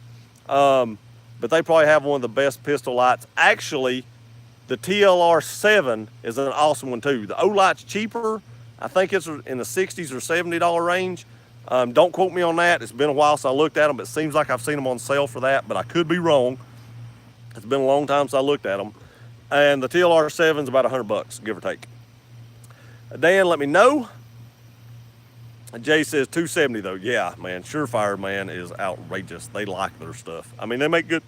but they probably have one of the best pistol lights. Actually, the TLR7 is an awesome one too. The Olight's cheaper. I think it's in the $60s or $70 range. Don't quote me on that. It's been a while since I looked at them, but it seems like I've seen them on sale for that, but I could be wrong. It's been a long time since I looked at them. And the TLR7 is about $100, give or take. Dan, let me know. Jay says 270 though. Yeah, man, Surefire, man, is outrageous. They like their stuff. I mean, they make good,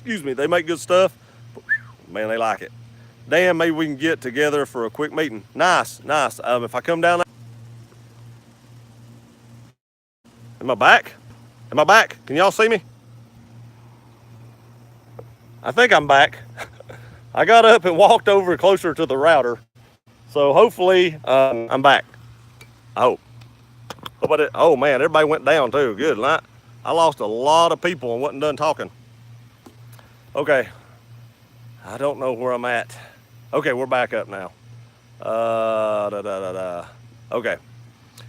they make good stuff. But, man, they like it. Dan, maybe we can get together for a quick meeting. Nice, nice. If I come down, am I back? Am I back? Can y'all see me? I think I'm back. I got up and walked over closer to the router. So hopefully I'm back. I hope. Oh man, everybody went down too. Good. I lost a lot of people and wasn't done talking. Okay. I don't know where I'm at. Okay, we're back up now. Okay.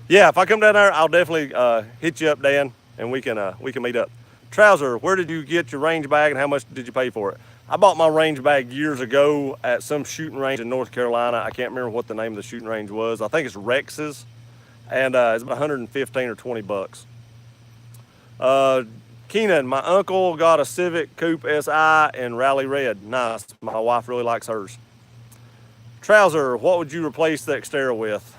Yeah, if I come down there, I'll definitely hit you up, Dan, and we can meet up. Trouser, where did you get your range bag and how much did you pay for it? I bought my range bag years ago at some shooting range in North Carolina. I can't remember what the name of the shooting range was. I think it's Rex's, and it's about 115 or 20 bucks. Keenan, my uncle got a Civic Coupe SI in Rally Red. Nice. My wife really likes hers. Trouser, what would you replace the Xterra with?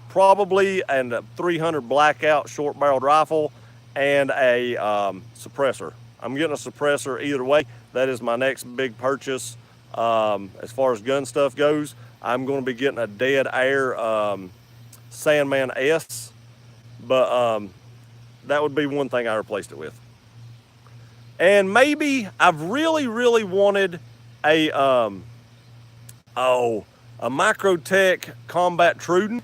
Probably a 300 Blackout short-barreled rifle and a suppressor. I'm getting a suppressor either way. That is my next big purchase. As far as gun stuff goes, I'm going to be getting a Dead Air Sandman S, but that would be one thing I replaced it with. And maybe I've really, really wanted a Microtech Combat Truden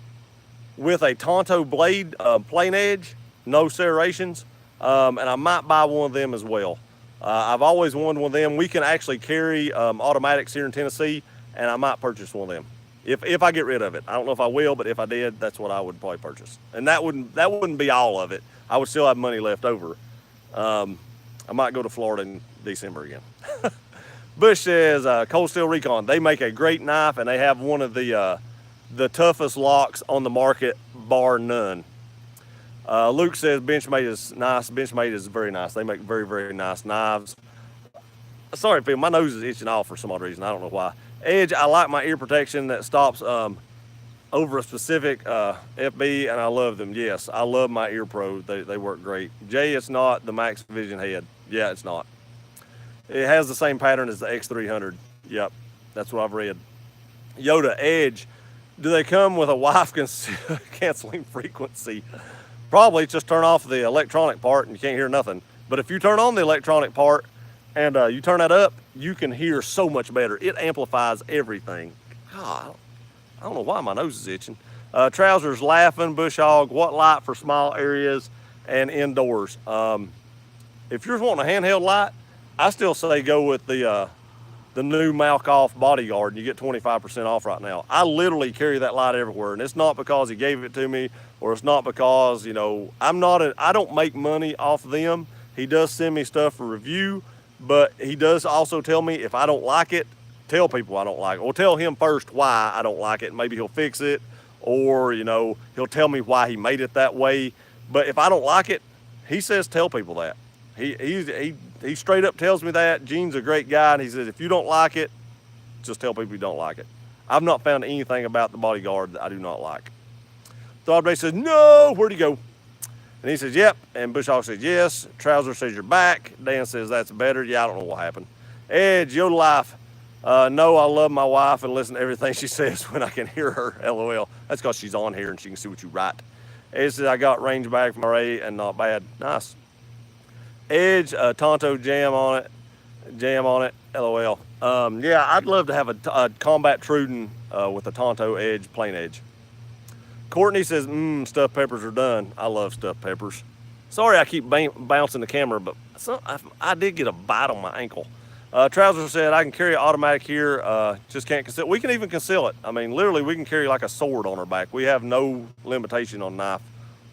with a Tonto blade, plain edge, no serrations, and I might buy one of them as well. I've always wanted one of them. We can actually carry automatics here in Tennessee, and I might purchase one of them if I get rid of it. I don't know if I will, but if I did, that's what I would probably purchase. And that wouldn't be all of it. I would still have money left over. I might go to Florida in December again. Bush says, Cold Steel Recon, they make a great knife, and they have one of the toughest locks on the market, bar none. Luke says Benchmade is nice. Benchmade is very nice. They make very, very nice knives. Sorry, Phil, my nose is itching off for some odd reason. I don't know why. Edge, I like my ear protection that stops over a specific FB, and I love them. Yes, I love my Ear Pro. They work great. Jay, it's not the Max Vision head. Yeah, it's not. It has the same pattern as the X300. Yep, that's what I've read. Yoda, Edge, do they come with a wife canceling frequency? Probably just turn off the electronic part and you can't hear nothing. But if you turn on the electronic part and you turn that up, you can hear so much better. It amplifies everything. God, I don't know why my nose is itching. Trousers laughing, Bush Hog, what light for small areas and indoors? If you're wanting a handheld light, I still say go with the new Malkoff Bodyguard, and you get 25% off right now. I literally carry that light everywhere, and it's not because he gave it to me, or it's not because, I don't make money off of them. He does send me stuff for review, but he does also tell me if I don't like it, tell people I don't like it, or tell him first why I don't like it. Maybe he'll fix it, or, he'll tell me why he made it that way. But if I don't like it, he says tell people that. He straight up tells me that. Gene's a great guy, and he says, if you don't like it, just tell people you don't like it. I've not found anything about the Bodyguard that I do not like. Throbbray says, no, where'd he go? And he says, yep. And Bush Hog says, yes. Trouser says, you're back. Dan says, that's better. Yeah, I don't know what happened. Edge, your life. No, I love my wife and listen to everything she says when I can hear her. LOL. That's because she's on here and she can see what you write. Edge says, I got range bag from Ray and not bad. Nice. Edge, Tonto jam on it, LOL. Yeah, I'd love to have a Combat Truden with a Tonto edge, plain edge. Courtney says, stuffed peppers are done. I love stuffed peppers. Sorry I keep bouncing the camera, but I did get a bite on my ankle. Trouser said, I can carry an automatic here, just can't conceal. We can even conceal it. I mean, literally, we can carry like a sword on our back. We have no limitation on knife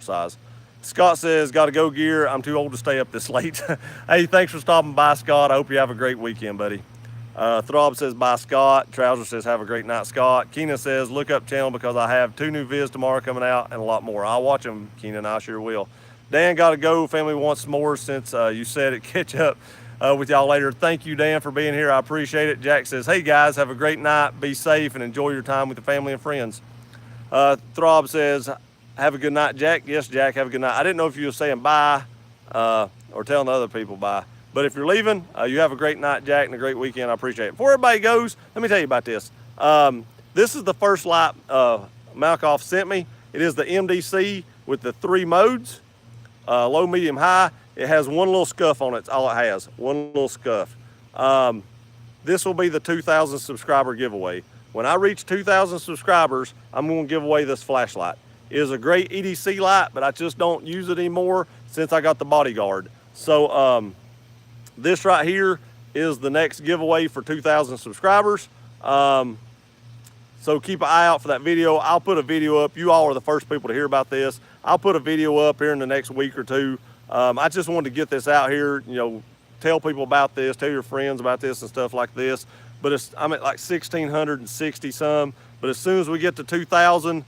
size. Scott says, got to go gear. I'm too old to stay up this late. Hey, thanks for stopping by, Scott. I hope you have a great weekend, buddy. Throb says, bye, Scott. Trouser says, have a great night, Scott. Keenan says, look up channel because I have 2 new vids tomorrow coming out and a lot more. I'll watch them, Keenan. I sure will. Dan, got to go. Family wants more since you said it. Catch up with y'all later. Thank you, Dan, for being here. I appreciate it. Jack says, hey, guys, have a great night. Be safe and enjoy your time with the family and friends. Throb says, have a good night, Jack. Yes, Jack, have a good night. I didn't know if you were saying bye or telling the other people bye. But if you're leaving, you have a great night, Jack, and a great weekend. I appreciate it. Before everybody goes, let me tell you about this. This is the first light Malkoff sent me. It is the MDC with the 3 modes, low, medium, high. It has one little scuff on it. It's all it has, one little scuff. This will be the 2,000 subscriber giveaway. When I reach 2,000 subscribers, I'm going to give away this flashlight. It is a great EDC light, but I just don't use it anymore since I got the Bodyguard. So this right here is the next giveaway for 2,000 subscribers. So keep an eye out for that video. I'll put a video up. You all are the first people to hear about this. I'll put a video up here in the next week or two. I just wanted to get this out here, you know, tell people about this, tell your friends about this and stuff like this. But I'm at like 1,660 some. But as soon as we get to 2,000,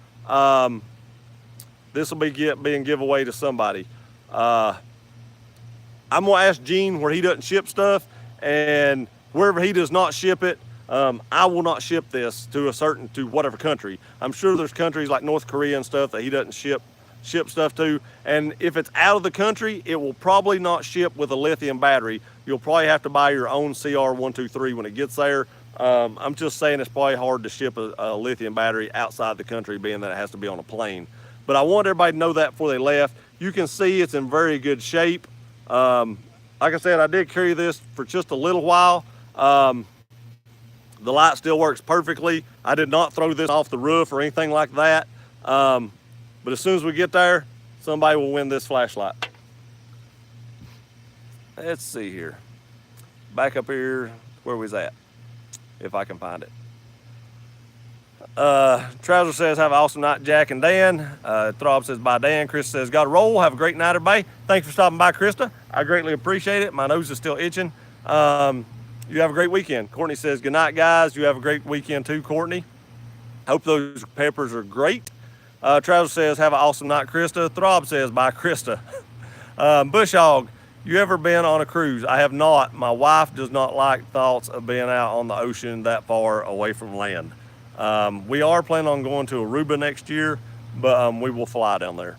this will be being giveaway to somebody. I'm gonna ask Gene where he doesn't ship stuff, and wherever he does not ship it, I will not ship this to whatever country. I'm sure there's countries like North Korea and stuff that he doesn't ship stuff to. And if it's out of the country, it will probably not ship with a lithium battery. You'll probably have to buy your own CR123 when it gets there. I'm just saying it's probably hard to ship a lithium battery outside the country, being that it has to be on a plane. But I want everybody to know that before they left. You can see it's in very good shape. Like I said, I did carry this for just a little while. The light still works perfectly. I did not throw this off the roof or anything like that. But as soon as we get there, somebody will win this flashlight. Let's see here. Back up here, where was that? If I can find it. Trouser says, have an awesome night, Jack and Dan. Throb says, bye, Dan. Chris says, got a roll. Have a great night, everybody. Thanks for stopping by, Krista. I greatly appreciate it. My nose is still itching. You have a great weekend. Courtney says, good night, guys. You have a great weekend too, Courtney. Hope those peppers are great. Trouser says, have an awesome night, Krista. Throb says, bye, Krista. Bush Hog, you ever been on a cruise? I have not. My wife does not like thoughts of being out on the ocean that far away from land. We are planning on going to Aruba next year, but we will fly down there.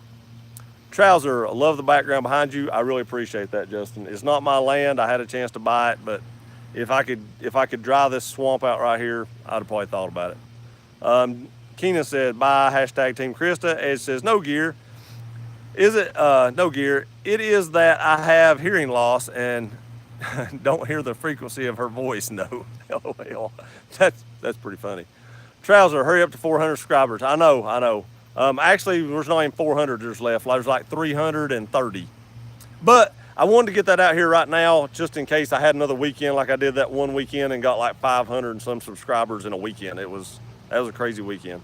Trouser, I love the background behind you. I really appreciate that, Justin. It's not my land. I had a chance to buy it, but if I could dry this swamp out right here, I'd have probably thought about it. Keenan said, bye, hashtag Team Krista. Ed says, no gear. Is it no gear? It is that I have hearing loss and don't hear the frequency of her voice. No, LOL. That's pretty funny. Trouser, hurry up to 400 subscribers. I know. Actually, there's not even 400 there's left. There's like 330. But I wanted to get that out here right now, just in case I had another weekend like I did that one weekend and got like 500 and some subscribers in a weekend. That was a crazy weekend.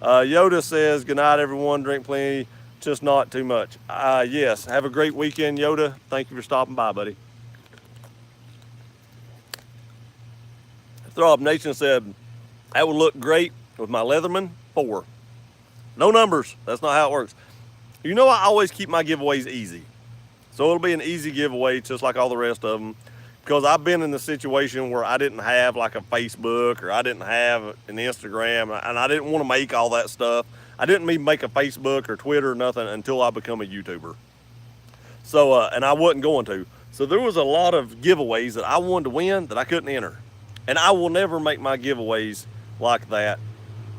Yoda says, good night, everyone. Drink plenty, just not too much. Yes, have a great weekend, Yoda. Thank you for stopping by, buddy. Throb Nation said, that would look great with my Leatherman 4. No numbers. That's not how it works. You know, I always keep my giveaways easy. So it'll be an easy giveaway, just like all the rest of them. Because I've been in the situation where I didn't have like a Facebook or I didn't have an Instagram, and I didn't want to make all that stuff. I didn't even make a Facebook or Twitter or nothing until I become a YouTuber. So, and I wasn't going to. So there was a lot of giveaways that I wanted to win that I couldn't enter. And I will never make my giveaways like that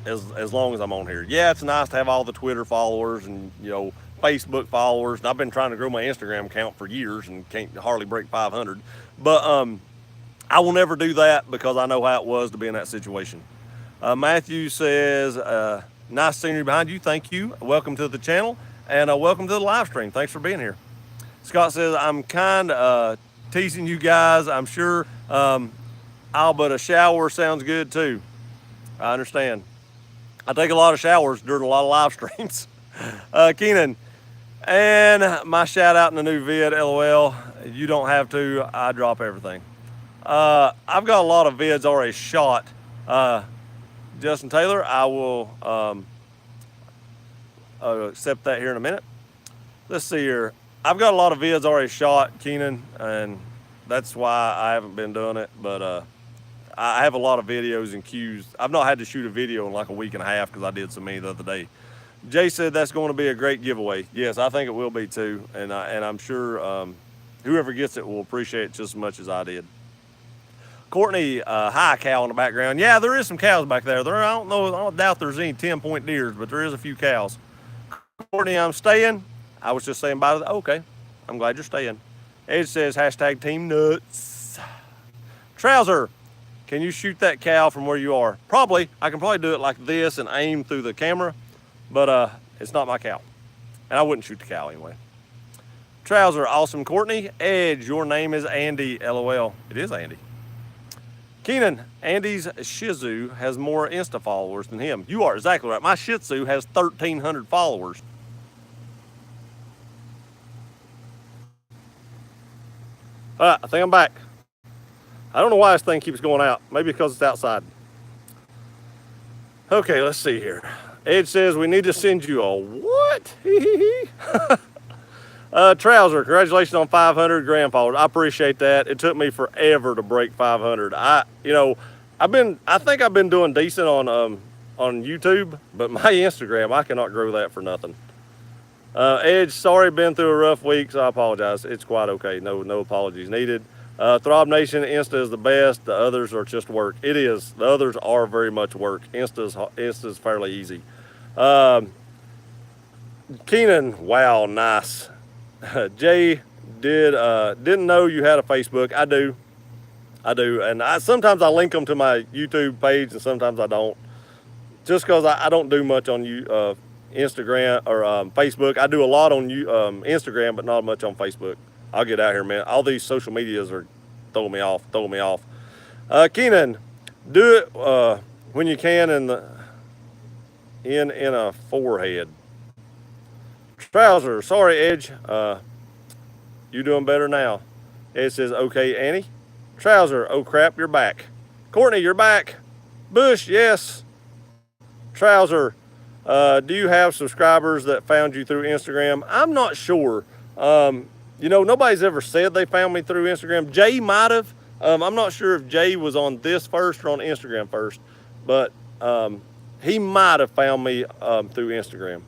as long as I'm on here. Yeah, it's nice to have all the Twitter followers and, you know, Facebook followers. And I've been trying to grow my Instagram account for years and can't hardly break 500. But I will never do that because I know how it was to be in that situation. Matthew says, nice scenery behind you. Thank you. Welcome to the channel and welcome to the live stream. Thanks for being here. Scott says, I'm kind of teasing you guys. I'm sure, but a shower sounds good too. I understand. I take a lot of showers during a lot of live streams. Keenan, and my shout out in the new vid, LOL. You don't have to, I drop everything. I've got a lot of vids already shot. Justin Taylor, I will accept that here in a minute. Let's see here. I've got a lot of vids already shot, Keenan, and that's why I haven't been doing it. But I have a lot of videos and cues. I've not had to shoot a video in like a week and a half because I did so many the other day. Jay said that's going to be a great giveaway. Yes, I think it will be too, and I'm sure whoever gets it will appreciate it just as much as I did. Courtney, hi cow in the background. Yeah, there is some cows back there. I don't doubt there's any 10-point deers, but there is a few cows. Courtney, I'm staying. I was just saying bye. Okay, I'm glad you're staying. Edge says hashtag team nuts. Trouser, can you shoot that cow from where you are? Probably. I can probably do it like this and aim through the camera, but it's not my cow. And I wouldn't shoot the cow anyway. Trouser, awesome. Courtney, Edge, your name is Andy. LOL. It is Andy. Keenan, Andy's Shih Tzu has more Insta followers than him. You are exactly right. My Shih Tzu has 1,300 followers. All right, I think I'm back. I don't know why this thing keeps going out. Maybe because it's outside. Okay, let's see here. Edge says we need to send you a what? Trouser, congratulations on 500 gram followers. I appreciate that. It took me forever to break 500. I think I've been doing decent on YouTube, but my Instagram, I cannot grow that for nothing. Edge, sorry, been through a rough week, so I apologize. It's quite okay. No apologies needed. Throb Nation, Insta is the best. The others are just work. It is. The others are very much work. Insta's fairly easy. Keenan, wow, nice. Jay didn't know you had a Facebook. I do, and sometimes I link them to my YouTube page, and sometimes I don't. Just because I don't do much on Instagram or Facebook. I do a lot on Instagram, but not much on Facebook. I'll get out here, man. All these social medias are throwing me off. Keenan, do it when you can in a forehead. Trouser, sorry, Edge. You doing better now. Edge says, okay, Annie. Trouser, oh crap, you're back. Courtney, you're back. Bush, yes. Trouser, do you have subscribers that found you through Instagram? I'm not sure. Nobody's ever said they found me through Instagram. Jay might have. I'm not sure if Jay was on this first or on Instagram first, but he might have found me through Instagram.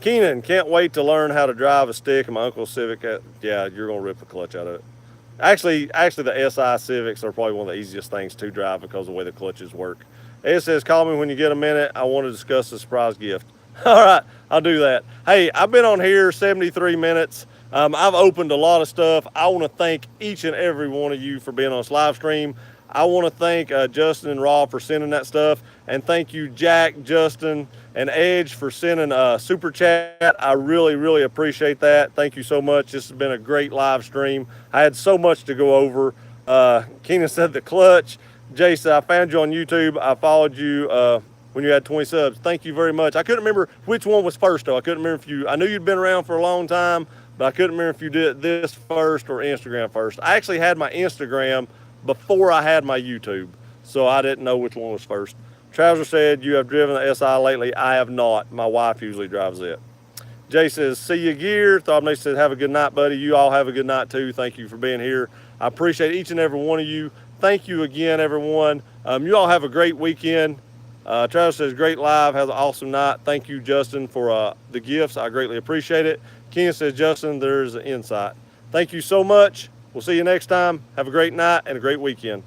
Keenan, can't wait to learn how to drive a stick in my uncle's Civic. Yeah, you're going to rip the clutch out of it. Actually, the SI Civics are probably one of the easiest things to drive because of the way the clutches work. Ed says, call me when you get a minute. I want to discuss the surprise gift. All right, I'll do that. Hey, I've been on here 73 minutes. I've opened a lot of stuff. I want to thank each and every one of you for being on this live stream. I want to thank Justin and Rob for sending that stuff. And thank you, Jack, Justin, and Edge for sending a super chat. I really, really appreciate that. Thank you so much. This has been a great live stream. I had so much to go over. Keenan said the clutch. Jay said, I found you on YouTube. I followed you when you had 20 subs. Thank you very much. I couldn't remember which one was first, though. I couldn't remember I knew you'd been around for a long time, but I couldn't remember if you did this first or Instagram first. I actually had my Instagram before I had my YouTube, so I didn't know which one was first. Trouser said, you have driven the SI lately. I have not. My wife usually drives it. Jay says, see you gear. Throb Nation says, have a good night, buddy. You all have a good night, too. Thank you for being here. I appreciate each and every one of you. Thank you again, everyone. You all have a great weekend. Travis says, great live. Has an awesome night. Thank you, Justin, for the gifts. I greatly appreciate it. Ken says, Justin, there's an insight. Thank you so much. We'll see you next time. Have a great night and a great weekend.